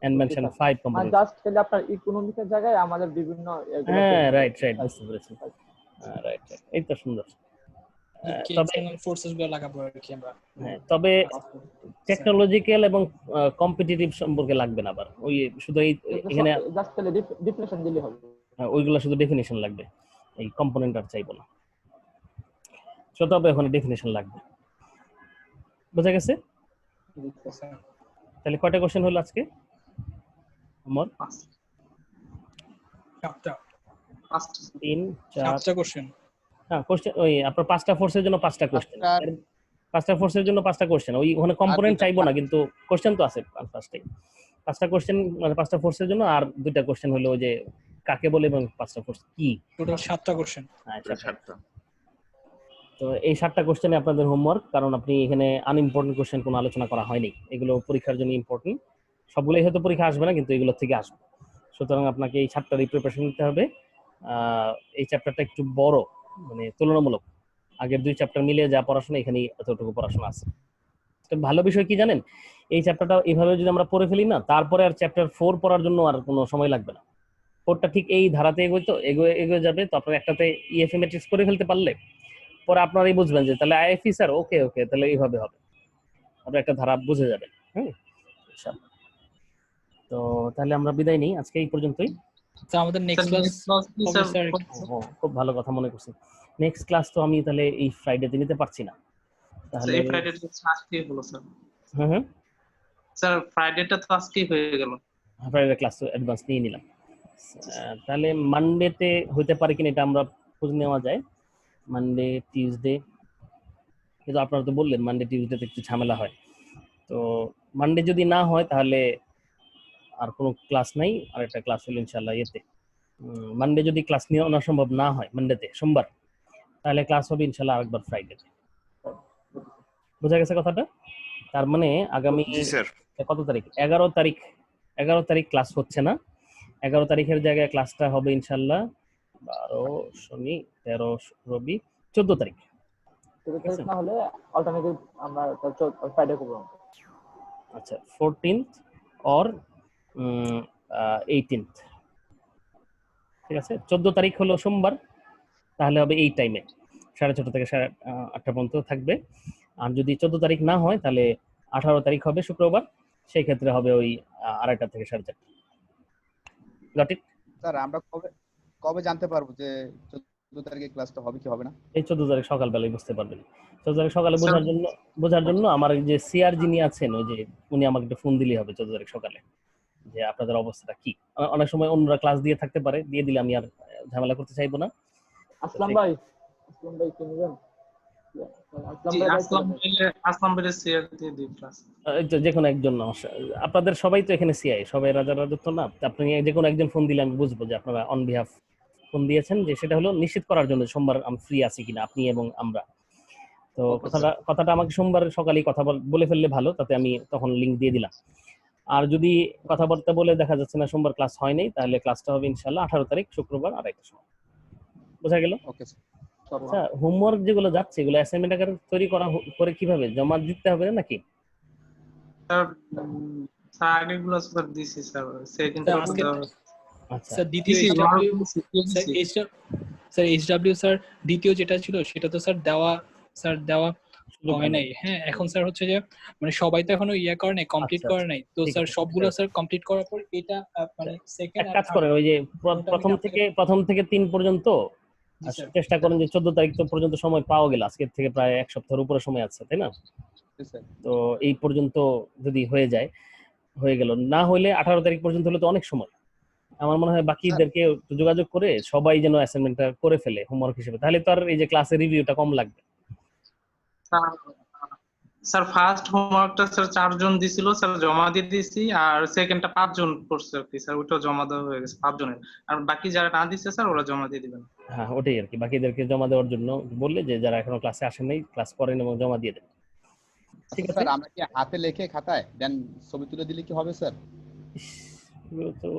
and mention 5 মানে কম্পোনেন্টস। জাস্ট খালি আপনার ইকোনমিকের জায়গায় আমাদের বিভিন্ন এগুলো হ্যাঁ, চেঞ্জ রাইট রাইট, বুঝতে পেরেছি। রাইট, এই তো সুন্দর। কি তবে এক্সটার্নাল ফোর্সেস গুলো লাগাবো আর কি আমরা। হ্যাঁ, তবে টেকনোলজিক্যাল এবং কম্পিটিটিভ সম্পর্কে লাগবে না আবার। ওই শুধু এখানে জাস্ট খালি ডিফিনিশন দিলে হবে। ওইগুলা শুধু ডেফিনিশন লাগবে, এই কম্পোনেন্ট আর চাইবো না। তবে ওখানে ডেফিনিশন লাগবে। বোঝা গেছে? তাহলে কয়টা কোশ্চেন হলো আজকে আমার? 3, 4, 7টা কোশ্চেন। হ্যাঁ কোশ্চেন ওই আপনার 5টা ফোর্সের জন্য 5টা কোশ্চেন, 5টা ফোর্সের জন্য 5টা কোশ্চেন। ওই ওখানে কম্পোনেন্ট চাইবো না, কিন্তু কোশ্চেন তো আছে ফার্স্টে। 5টা কোশ্চেন মানে 5টা ফোর্সের জন্য, আর 2টা কোশ্চেন হলো যে কাকে বলে এবং 5টা ফোর্স কি। টোটাল 7টা কোশ্চেন। হ্যাঁ, 7টা। তো এই 7টা কোশ্চেনে আপনাদের হোমওয়ার্ক, কারণ আপনি এখানে আনইম্পর্টেন্ট কোশ্চেন কোনো আলোচনা করা হয়নি। এগুলো পরীক্ষার জন্য ইম্পর্টেন্ট। সবগুলোই হয়তো পরীক্ষা আসবে না, কিন্তু এগুলো থেকে আসবে। সুতরাং আপনাকে এই 7টারই প্রিপারেশন নিতে হবে। এই চ্যাপ্টারটা একটু বড়, মানে তুলনামূলক আগের 2 চ্যাপ্টার মিলিয়ে যা পড়াশোনা, এখানে এতটুকু পড়াশোনা আছে। তো ভালো বিষয় কি জানেন, এই চ্যাপ্টারটা এইভাবে যদি আমরা পড়ে ফেলি না, তারপরে আর চ্যাপ্টার 4 পড়ার জন্য আর কোনো সময় লাগবে না। 4টা ঠিক এই ধারাতে এগোয়ে যাবে। তো আপনার একটাতে ইএফএ ম্যাট্রিক্স করে ফেলতে পারলে পরে আপনারাই বুঝবেন যে তাহলে আইএফই স্যার ওকে তাহলে এইভাবে হবে, আপনার একটা ধারা বুঝে যাবে। ইনশাআল্লাহ। তো তাহলে আমরা বিদায় নিই আজকে এই পর্যন্তই। তো আমাদের নেক্সট ক্লাস স্যার। খুব ভালো কথা মনে করছেন। নেক্সট ক্লাস তো আমি তাহলে এই ফ্রাইডেতে নিতে পারছি না। তাহলে এই ফ্রাইডেটা আজকেই হলো স্যার। হ্যাঁ স্যার ফ্রাইডেটা তো আজকেই হয়ে গেল। ফ্রাইডে ক্লাস তো অ্যাডভান্স নিয়ে নিলাম। তাহলে মানডেতে হতে পারে কিনা এটা আমরা খোঁজ নেওয়া যায়। মানডে টিউসডে, কিন্তু আপনারা তো বললেন মানডে টিউসডেতে একটু ঝামেলা হয়। তো মানডে যদি না হয় তাহলে আর কোনো ক্লাস নাই, আর একটা ক্লাস হলো ইনশাআল্লাহ ইয়েতে। মানডে যদি ক্লাস নেওয়া সম্ভব না হয় মানডেতে, সোমবার, তাহলে ক্লাস হবে ইনশাআল্লাহ আরেকবার ফ্রাইডেতে। বোঝা গেছে কথাটা? তার মানে আগামী কত তারিখ? 11 তারিখ ক্লাস হচ্ছে না। 11 তারিখের জায়গায় ক্লাসটা হবে ইনশাআল্লাহ 12 শনি, 13 রবি, 14 তারিখ। না হলে অল্টারনেটিভ আমরা ফ্রাইডে করব। আচ্ছা, 14th or 18th, ঠিক আছে। 14 তারিখ হলো সোমবার, তাহলে হবে এই টাইমে 6:30 থেকে 8:30 পর্যন্ত থাকবে। আর যদি 14 তারিখ না হয় তাহলে 18 তারিখ হবে শুক্রবার, সেই ক্ষেত্রে হবে ওই 2:30 থেকে 4:30। Got it? স্যার আমরা কবে জানতে পারবো যে 14 তারিখে ক্লাসটা হবে কি হবে না? এই 14 তারিখ সকালবেলায় বুঝতে পারবেন। 14 তারিখ সকালে বোঝার জন্য আমার যে সিআর যিনি আছেন, ওই যে উনি আমাকে একটা ফোন দিলেই হবে 14 তারিখ সকালে, যে আপনাদের অবস্থাটা কি। অনেক সময় অন্যরা ক্লাস দিয়ে থাকতে পারে, দিয়ে দিলে আমি আর ঝামেলা করতে চাইবো না। আসলাম ভাই কি নেবেন? আসলাম ভাই শেয়ার দিয়ে দিই ক্লাস। যে কোনো একজন, আপনাদের সবাই তো এখানে সিআই, সবাই রাজা তো না। আপনি যে কোনো একজন ফোন দিলে আমি বুঝবো যে আপনারা অন বিহাফ ফোন দিয়েছেন, যে সেটা হলো নিশ্চিত করার জন্য সোমবার আমি ফ্রি আছি কিনা, আপনি এবং আমরা। তো কথাটা আমাকে সোমবার সকালেই কথা বলে ফেললে ভালো, তাতে আমি তখন লিংক দিয়ে দিলাম। আর যদি কথাবার্তা বলে দেখা যাচ্ছে না সোমবার ক্লাস হয় নাই, তাহলে ক্লাসটা হবে ইনশাআল্লাহ 18 তারিখ শুক্রবার 2:30টার সময়। বোঝা গেল? Okay sir. আচ্ছা, হোমওয়ার্ক যেগুলো যাচ্ছে এগুলো অ্যাসাইনমেন্ট আকারে তৈরি করে কিভাবে জমা দিতে হবে নাকি? স্যার আগেগুলো স্যার দিছি স্যার, সেকেন্ড আচ্ছা স্যার দ্বিতীয় এইচডব্লিউ স্যার দ্বিতীয় যেটা ছিল সেটা তো স্যার দেওয়া হয় নাই। হ্যাঁ, এখন স্যার হচ্ছে যে মানে সবাই তো এখনো করে নাই, কমপ্লিট করে নাই। তো স্যার সবগুলো স্যার কমপ্লিট করার পর এটা মানে সেকেন্ড কাজ করেন, ওই যে প্রথম থেকে 3 পর্যন্ত চেষ্টা করেন যে 14 তারিখ তো পর্যন্ত সময় পাওয়া গেল, আজকের থেকে প্রায় 1 সপ্তাহের উপরে সময় আছে, তাই না? তো এই পর্যন্ত যদি হয়ে গেল, না হলে 18 তারিখ পর্যন্ত হলে তো অনেক সময়। আমার মনে হয় বাকিদেরকে যোগাযোগ করে সবাই যেন অ্যাসাইনমেন্টটা করে ফেলে হোমওয়ার্ক হিসেবে, তাহলে তো আর এই যে ক্লাসের রিভিউটা কম লাগবে। স্যার ফার্স্ট হোমওয়ার্কটা স্যার 4 জন দিছিল, স্যার জমা দিয়ে দিয়েছি, আর সেকেন্ডটা 5 জন করছে আর কি স্যার, ওটাও জমা দেওয়া হয়ে গেছে 5 জনের। আর বাকি যারা না দিচ্ছে স্যার ওরা জমা দিয়ে দিবেন। হ্যাঁ ওটাই আর কি, বাকিদেরকে জমা দেওয়ার জন্য বললে যে যারা এখনো ক্লাসে আসেন নাই ক্লাস করেন এবং জমা দিয়ে দেন। ঠিক আছে স্যার আমরা কি হাতে লিখে খাতায় দেন ছবি তুলে দিলে কি হবে স্যার? এগুলো তো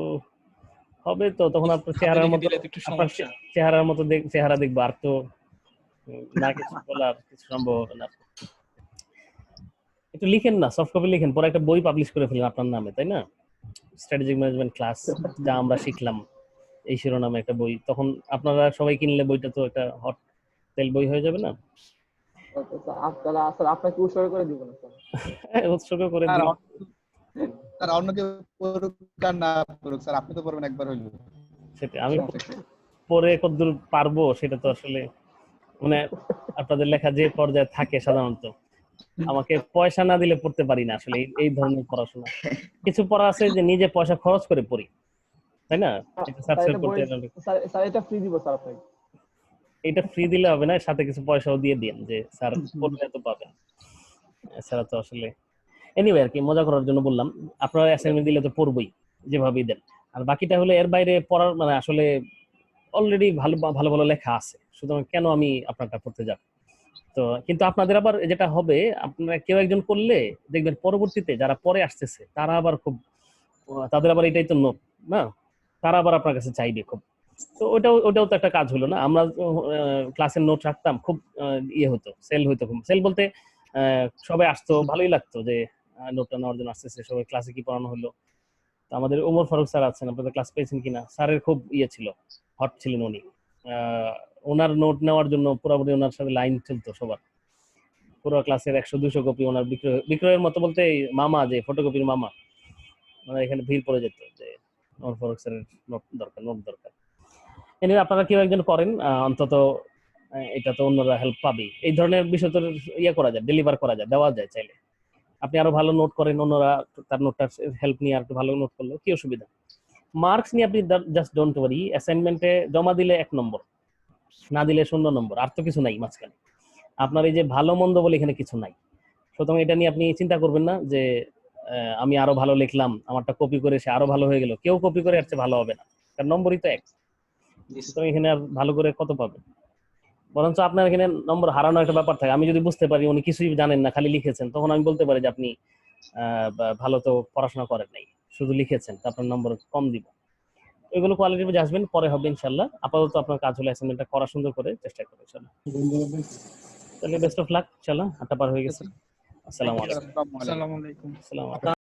হবে তো, তখন আপনার হাতে চেহারার লিখে মতো, দিলে তো একটু আপনার সমস্যা। চেহারার মতো চেহারা দেখবো, আর তো না কিছু বলার কিছু সম্ভব হবে না। একটু লিখেন না, সফট কপি লিখেন, পরে একটা বই পাবলিশ করে ফেলেন আপনার নামে, তাই না? স্ট্র্যাটেজিক ম্যানেজমেন্ট ক্লাস যা আমরা শিখলাম এই শিরোনামে একটা বই, তখন আপনারা সবাই কিনলে বইটা তো একটা হট সেল বই হয়ে যাবে না? তাহলে স্যার আপনাকে উৎসর্গ করে দিব না স্যার। উৎসর্গ করে স্যার দিন। স্যার অন্য কেউ পড়ুক আর না পড়ুক স্যার, আপনি তো পড়বেন একবার হইলো। সেটা আমি পরে কতদূর পারবো সেটা তো আসলে মানে আপনাদের লেখা যে পর্যায়ে থাকে সাধারণত, আমাকে পয়সা না দিলে পড়তে পারি না আসলে এই ধরনের পড়াশোনা। কিছু পড়া আছে যে নিজে পয়সা খরচ করে পড়ি, তাই না? এটা স্যার সাবস্ক্রাইব এটা করতে বই স্যার এটা ফ্রি দিব স্যার আপনাকে। এটা ফ্রি দিলে হবে না, সাথে কিছু পয়সাও দিয়ে দিন যে স্যার পড়লে তো পাবেন, এছাড়া তো আসলে এনিওয়ে আর কি মজা করার জন্য বললাম। আপনারা অ্যাসাইনমেন্ট দিলে তো পড়বই যেভাবেই দেন, আর বাকিটা হলো এর বাইরে পড়ার মানে আসলে অলরেডি ভালো ভালো ভালো লেখা আছে, সুতরাং কেন আমি আপনারটা পড়তে যাব? তো কিন্তু আপনাদের আবার যেটা হবে, আপনারা কেউ একজন করলে দেখবেন পরবর্তীতে যারা পরে আসতেছে তারা আবার খুব তাদের আবার এটাই তো নোট না, তারা আবার আপনার কাছে চাইবে খুব। তো ওটাও তো একটা কাজ হলো না। আমরা ক্লাসের নোট রাখতাম, খুব ইয়ে হতো, সেল হইতো, সেল বলতে সবাই আসতো, ভালোই লাগতো যে নোটটা নেওয়ার জন্য আসতেছে সবাই, ক্লাসে কি পড়ানো হলো। তো আমাদের ওমর ফারুক স্যার আছেন, আপনাদের ক্লাস পেয়েছেন কিনা, স্যারের খুব ইয়ে ছিল, হট ছিলেন উনি। ওনার নোট নেওয়ার জন্য পুরোপুরি ওনার সাথে লাইন চলতো সবার, পুরো ক্লাসের 100-200 কপি ওনার বিক্রয়ের মতো বলতে মামা যে ফটোকপির মামা, ওনার এখানে ভিড় পড়ে যেত যে ওমর ফারুক স্যারের নোট দরকার। এনিওয়ে আপনারা কেউ একজন করেন, অন্তত এটা তো অন্যরা হেল্প পাবে। এই ধরনের বিষয় তো ইয়ে করা যায়, ডেলিভার করা যায়, দেওয়া যায় চাইলে। আপনি আরো ভালো নোট করেন, অন্যরা তার নোটটার হেল্প নিয়ে আর একটু ভালো নোট করলো কি অসুবিধা। মার্কস নিয়ে আপনি জাস্ট ডোন্ট ওয়ারি, অ্যাসাইনমেন্টে জমা দিলে 1 নম্বর, না দিলে 0 নম্বর, আর তো কিছু নাই মাঝখানে। আপনার এই যে ভালো মন্দ বলে এখানে কিছু নাই, সুতরাং এটা নিয়ে আপনি চিন্তা করবেন না যে আমি আরো ভালো লিখলাম, আমারটা কপি করে সে আরো ভালো হয়ে গেল। কেউ কপি করে আর চেয়ে ভালো হবে না, কারণ নম্বরই তো 1। সুতরাং এখানে আর ভালো করে কত পাবেন, বরঞ্চ আপনার এখানে নম্বর হারানো একটা ব্যাপার থাকে। আমি যদি বুঝতে পারি উনি কিছুই জানেন না, খালি লিখেছেন, তখন আমি বলতে পারি যে আপনি ভালো তো পড়াশোনা করেন নাই, শুধু লিখেছেন, তো আপনার নম্বর কম দিব। এগুলো কোয়ালিটির বুঝে আসবেন, পরে হবে ইনশাল্লাহ। আপাতত আপনার কাজ হলো অ্যাসাইনমেন্টটা করা সুন্দর করে চেষ্টা করবেন ইনশাল্লাহ। তাহলে বেস্ট অফ লাক ইনশাল্লাহ। 8টা পার হয়ে গেছে। আসসালামু আলাইকুম। আসসালামু আলাইকুম। আসসালামু আলাইকুম। আসসালামু আলাইকুম।